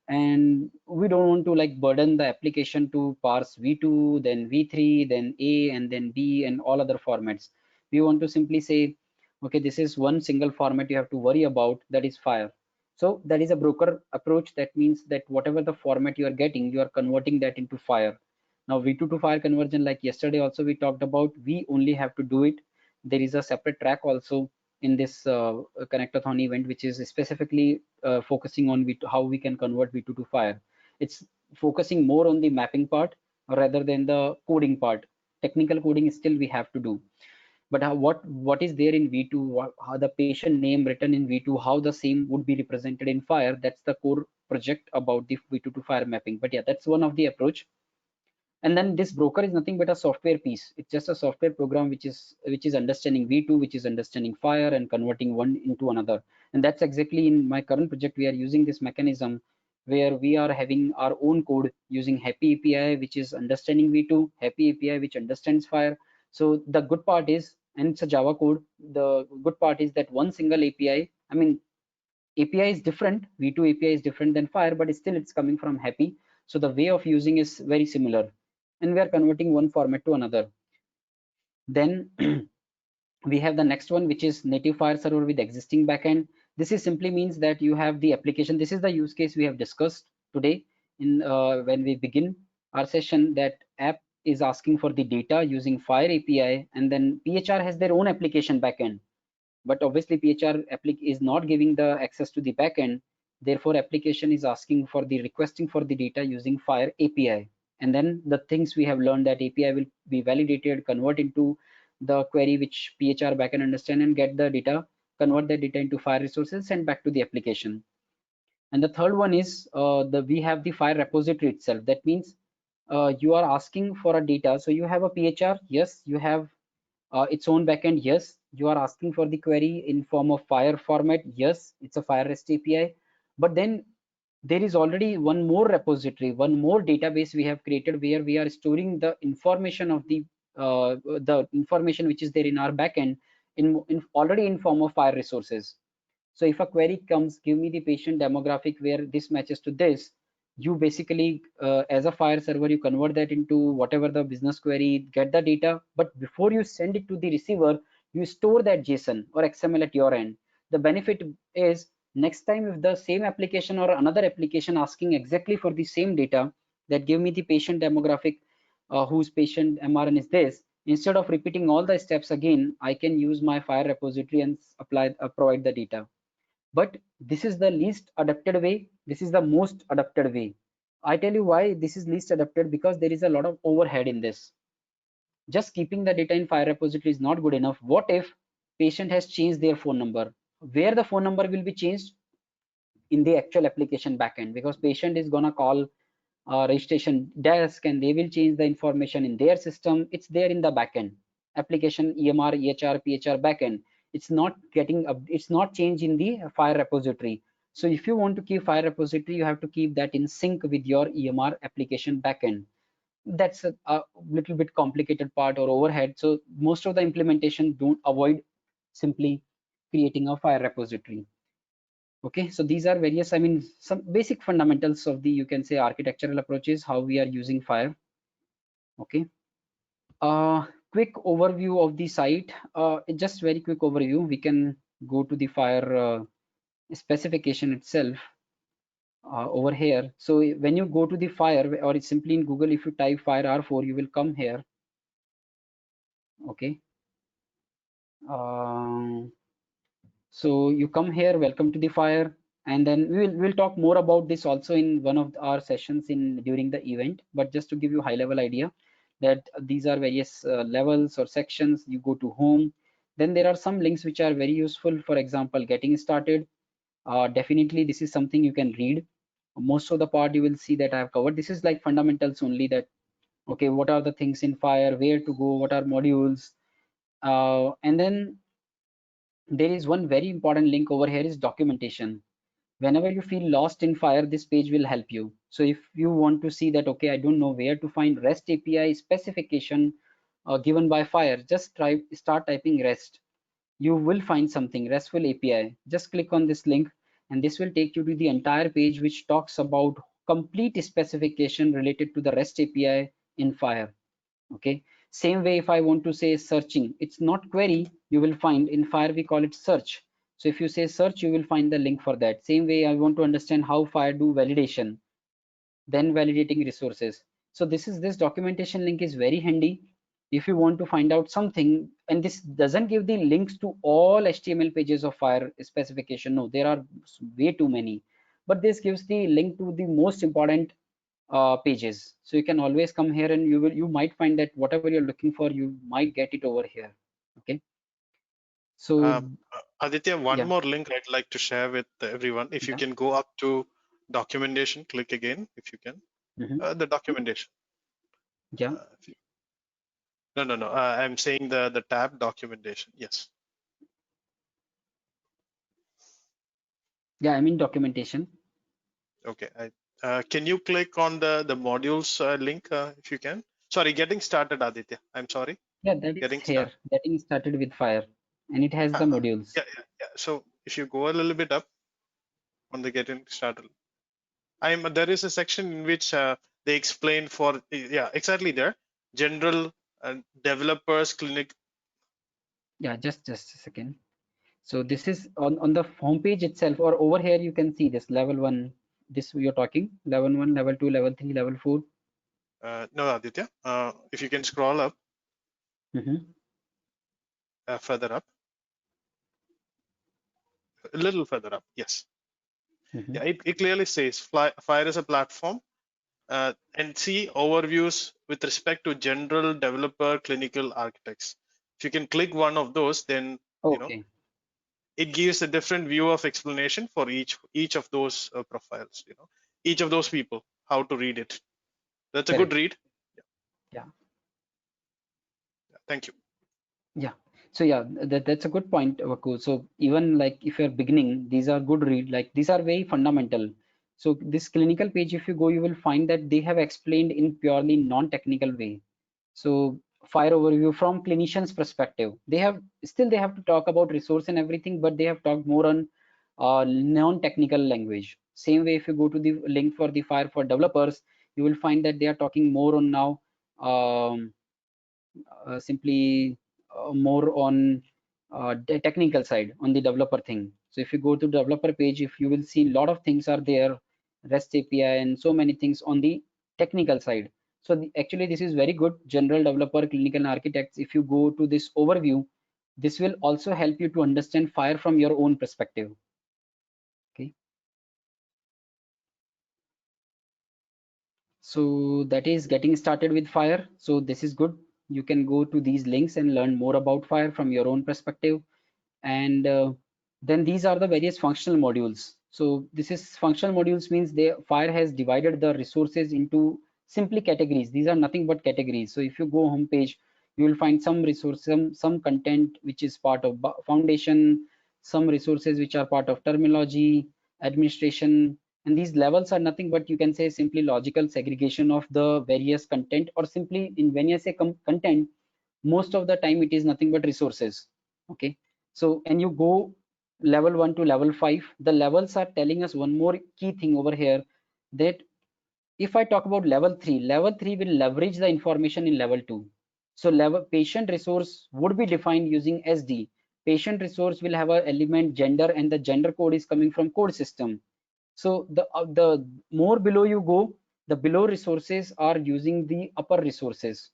and we don't want to like burden the application to parse v2, then v3, then a, and then b, and all other formats. We want to simply say, okay, this is one single format you have to worry about, that is Fire. So that is a broker approach. That means that whatever the format you are getting, you are converting that into Fire. Now v2 to Fire conversion, like yesterday also we talked about, we only have to do it. There is a separate track also in this Connectathon event, which is specifically focusing on how we can convert V2 to Fire. It's focusing more on the mapping part rather than the coding part. Technical coding still we have to do. But what is there in V2, how the patient name written in V2, how the same would be represented in Fire, that's the core project about the V2 to Fire mapping. But yeah, that's one of the approach. And then this broker is nothing but a software piece. It's just a software program which is understanding v2, which is understanding Fire and converting one into another. And that's exactly in my current project we are using this mechanism, where we are having our own code using Happy API, which is understanding v2, Happy API which understands Fire. So the good part is, and it's a Java code, the good part is that one single API, I mean, API is different, v2 API is different than Fire, but still it's coming from Happy. So the way of using is very similar, and we are converting one format to another. Then we have the next one, which is native Fire server with existing backend. This is simply means that you have the application. This is the use case we have discussed today in when we begin our session, that app is asking for the data using Fire API, and then PHR has their own application backend. But obviously PHR is not giving the access to the backend. Therefore, application is asking for the requesting for the data using Fire API. And then the things we have learned, that API will be validated, convert into the query which PHR backend understand, and get the data, convert the data into Fire resources, send back to the application. And the third one is we have the Fire repository itself. That means you are asking for a data. So you have a PHR, yes, you have its own backend, yes. You are asking for the query in form of Fire format, yes, it's a Fire REST API. But then there is already one more repository, one more database we have created, where we are storing the information of the information which is there in our backend in already in form of Fire resources. So if a query comes, give me the patient demographic where this matches to this, you basically as a Fire server, you convert that into whatever the business query, get the data, but before you send it to the receiver, you store that JSON or XML at your end. The benefit is, next time if the same application or another application asking exactly for the same data, that give me the patient demographic, whose patient MRN is this, instead of repeating all the steps again, I can use my Fire repository and provide the data. but this is the least adapted way. This is the most adapted way. I tell you why this is least adapted, because there is a lot of overhead in this. Just keeping the data in FHIR repository is not good enough. What if patient has changed their phone number? Where the phone number will be changed? In the actual application backend, because patient is gonna call registration desk and they will change the information in their system. It's there in the backend application, EMR, EHR, PHR backend. It's not getting up, it's not changed in the FHIR repository. So if you want to keep FHIR repository, you have to keep that in sync with your EMR application backend. That's a little bit complicated part or overhead. So most of the implementation don't avoid simply creating a FHIR repository. Okay, so these are various, I mean, some basic fundamentals of the, you can say, architectural approaches, how we are using FHIR. Okay, quick overview of the site. Just very quick overview. We can go to the FHIR specification itself over here. So when you go to the FHIR, or it's simply in Google, if you type FHIR R4, you will come here. Okay. So you come here, welcome to the FHIR, and then we'll talk more about this also in one of our sessions during the event. But just to give you high level idea that these are various levels or sections. You go to home, then there are some links which are very useful. For example, getting started. Definitely this is something you can read. Most of the part you will see that I have covered. This is like fundamentals only, that okay, what are the things in FHIR, where to go, what are modules, and then there is one very important link over here is documentation. Whenever you feel lost in FHIR, this page will help you. So if you want to see that, okay, I don't know where to find REST API specification given by FHIR, just start typing REST. You will find something, RESTful API. Just click on this link and this will take you to the entire page which talks about complete specification related to the REST API in FHIR. Okay, same way if I want to say searching, it's not query, you will find in FHIR we call it search. So if you say search, you will find the link for that. Same way I want to understand how FHIR do validation, then validating resources. So this documentation link is very handy if you want to find out something. And this doesn't give the links to all HTML pages of FHIR specification. No, there are way too many, but this gives the link to the most important pages. So you can always come here and you might find that whatever you're looking for, you might get it over here. Okay, so Aditya, one yeah. more link I'd like to share with everyone. If you can go up to documentation, click again if you can. The documentation. Yeah. No. I'm saying the tab documentation. Yes. Yeah, I'm in documentation. Okay. Can you click on the modules link if you can? Sorry, getting started, Aditya. I'm sorry. Yeah, that is here. Getting started with FHIR, and it has the modules. Yeah. So if you go a little bit up on the getting started, there is a section in which they explain for exactly there general developers clinic. Yeah, just a second. So this is on the home page itself, or over here you can see this level 1. This you're talking level 1, level 2, level 3, level 4. No, Aditya. If you can scroll up. Further up. A little further up. Yes. Yeah, it clearly says FHIR is a platform. And see overviews with respect to general developer clinical architects. If you can click one of those, then it gives a different view of explanation for each of those profiles. Each of those people, how to read it. That's a good read. Yeah. Thank you. Yeah. So yeah, that's a good point, Vaku. So even like if you're beginning, these are good read. Like these are very fundamental. So this clinical page, if you go, you will find that they have explained in purely non-technical way. So FHIR overview from clinician's perspective. They have to talk about resource and everything, but they have talked more on non-technical language. Same way, if you go to the link for the FHIR for developers, you will find that they are talking more on now simply more on the technical side on the developer thing. So if you go to developer page, if you will see a lot of things are there, REST API and so many things on the technical side. So actually this is very good. General developer, clinical architects, if you go to this overview, this will also help you to understand FHIR from your own perspective. So that is getting started with fire. So this is good. You can go to these links and learn more about fire from your own perspective. And then these are the various functional modules. So this is functional modules means fire has divided the resources into simply categories. These are nothing but categories. So if you go home page, you will find some resource, some content which is part of foundation, some resources which are part of terminology, administration, and these levels are nothing but you can say simply logical segregation of the various content, or simply when I say content, most of the time it is nothing but resources. Okay, so and you go level 1 to level 5, the levels are telling us one more key thing over here, that if I talk about level 3 will leverage the information in level 2. So level patient resource would be defined using SD. Patient resource will have an element gender, and the gender code is coming from code system. So the more below you go, the below resources are using the upper resources.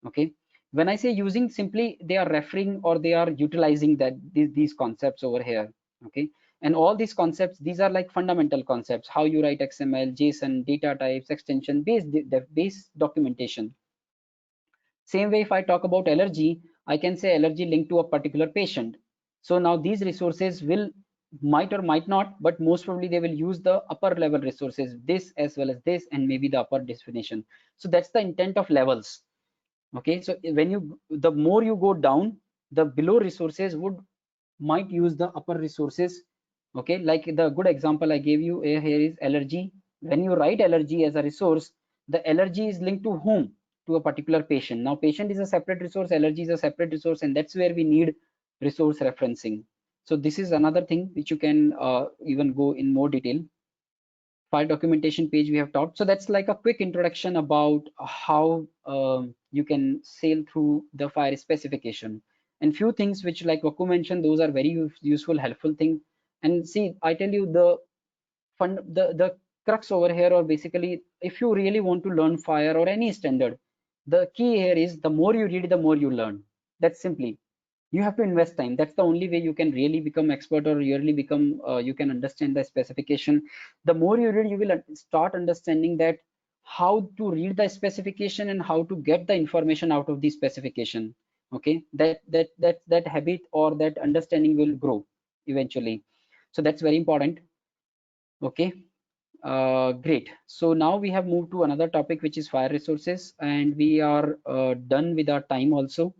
Okay, when I say using, simply they are referring or they are utilizing that these concepts over here. Okay, and all these concepts, these are like fundamental concepts: how you write XML, JSON, data types, extension, base documentation. Same way, if I talk about allergy, I can say allergy linked to a particular patient. So now these resources will might or might not, but most probably they will use the upper level resources, this as well as this, and maybe the upper definition. So that's the intent of levels. Okay, so when the more you go down, the below resources might use the upper resources. Okay, like the good example I gave you here is allergy. When you write allergy as a resource, the allergy is linked to whom? To a particular patient. Now patient is a separate resource, allergy is a separate resource, and that's where we need resource referencing. So this is another thing which you can even go in more detail. File documentation page we have talked. So that's like a quick introduction about how you can sail through the fire specification. And few things which, like Vaku mentioned, those are very useful, helpful thing. And see, I tell you, the crux over here, or basically, if you really want to learn fire or any standard, the key here is the more you read, the more you learn. That's simply, you have to invest time. That's the only way you can really become expert, or really become you can understand the specification. The more you read, you will start understanding that how to read the specification and how to get the information out of the specification. Okay, that habit or that understanding will grow eventually. So that's very important. Okay, great. So now we have moved to another topic, which is fire resources, and we are done with our time also.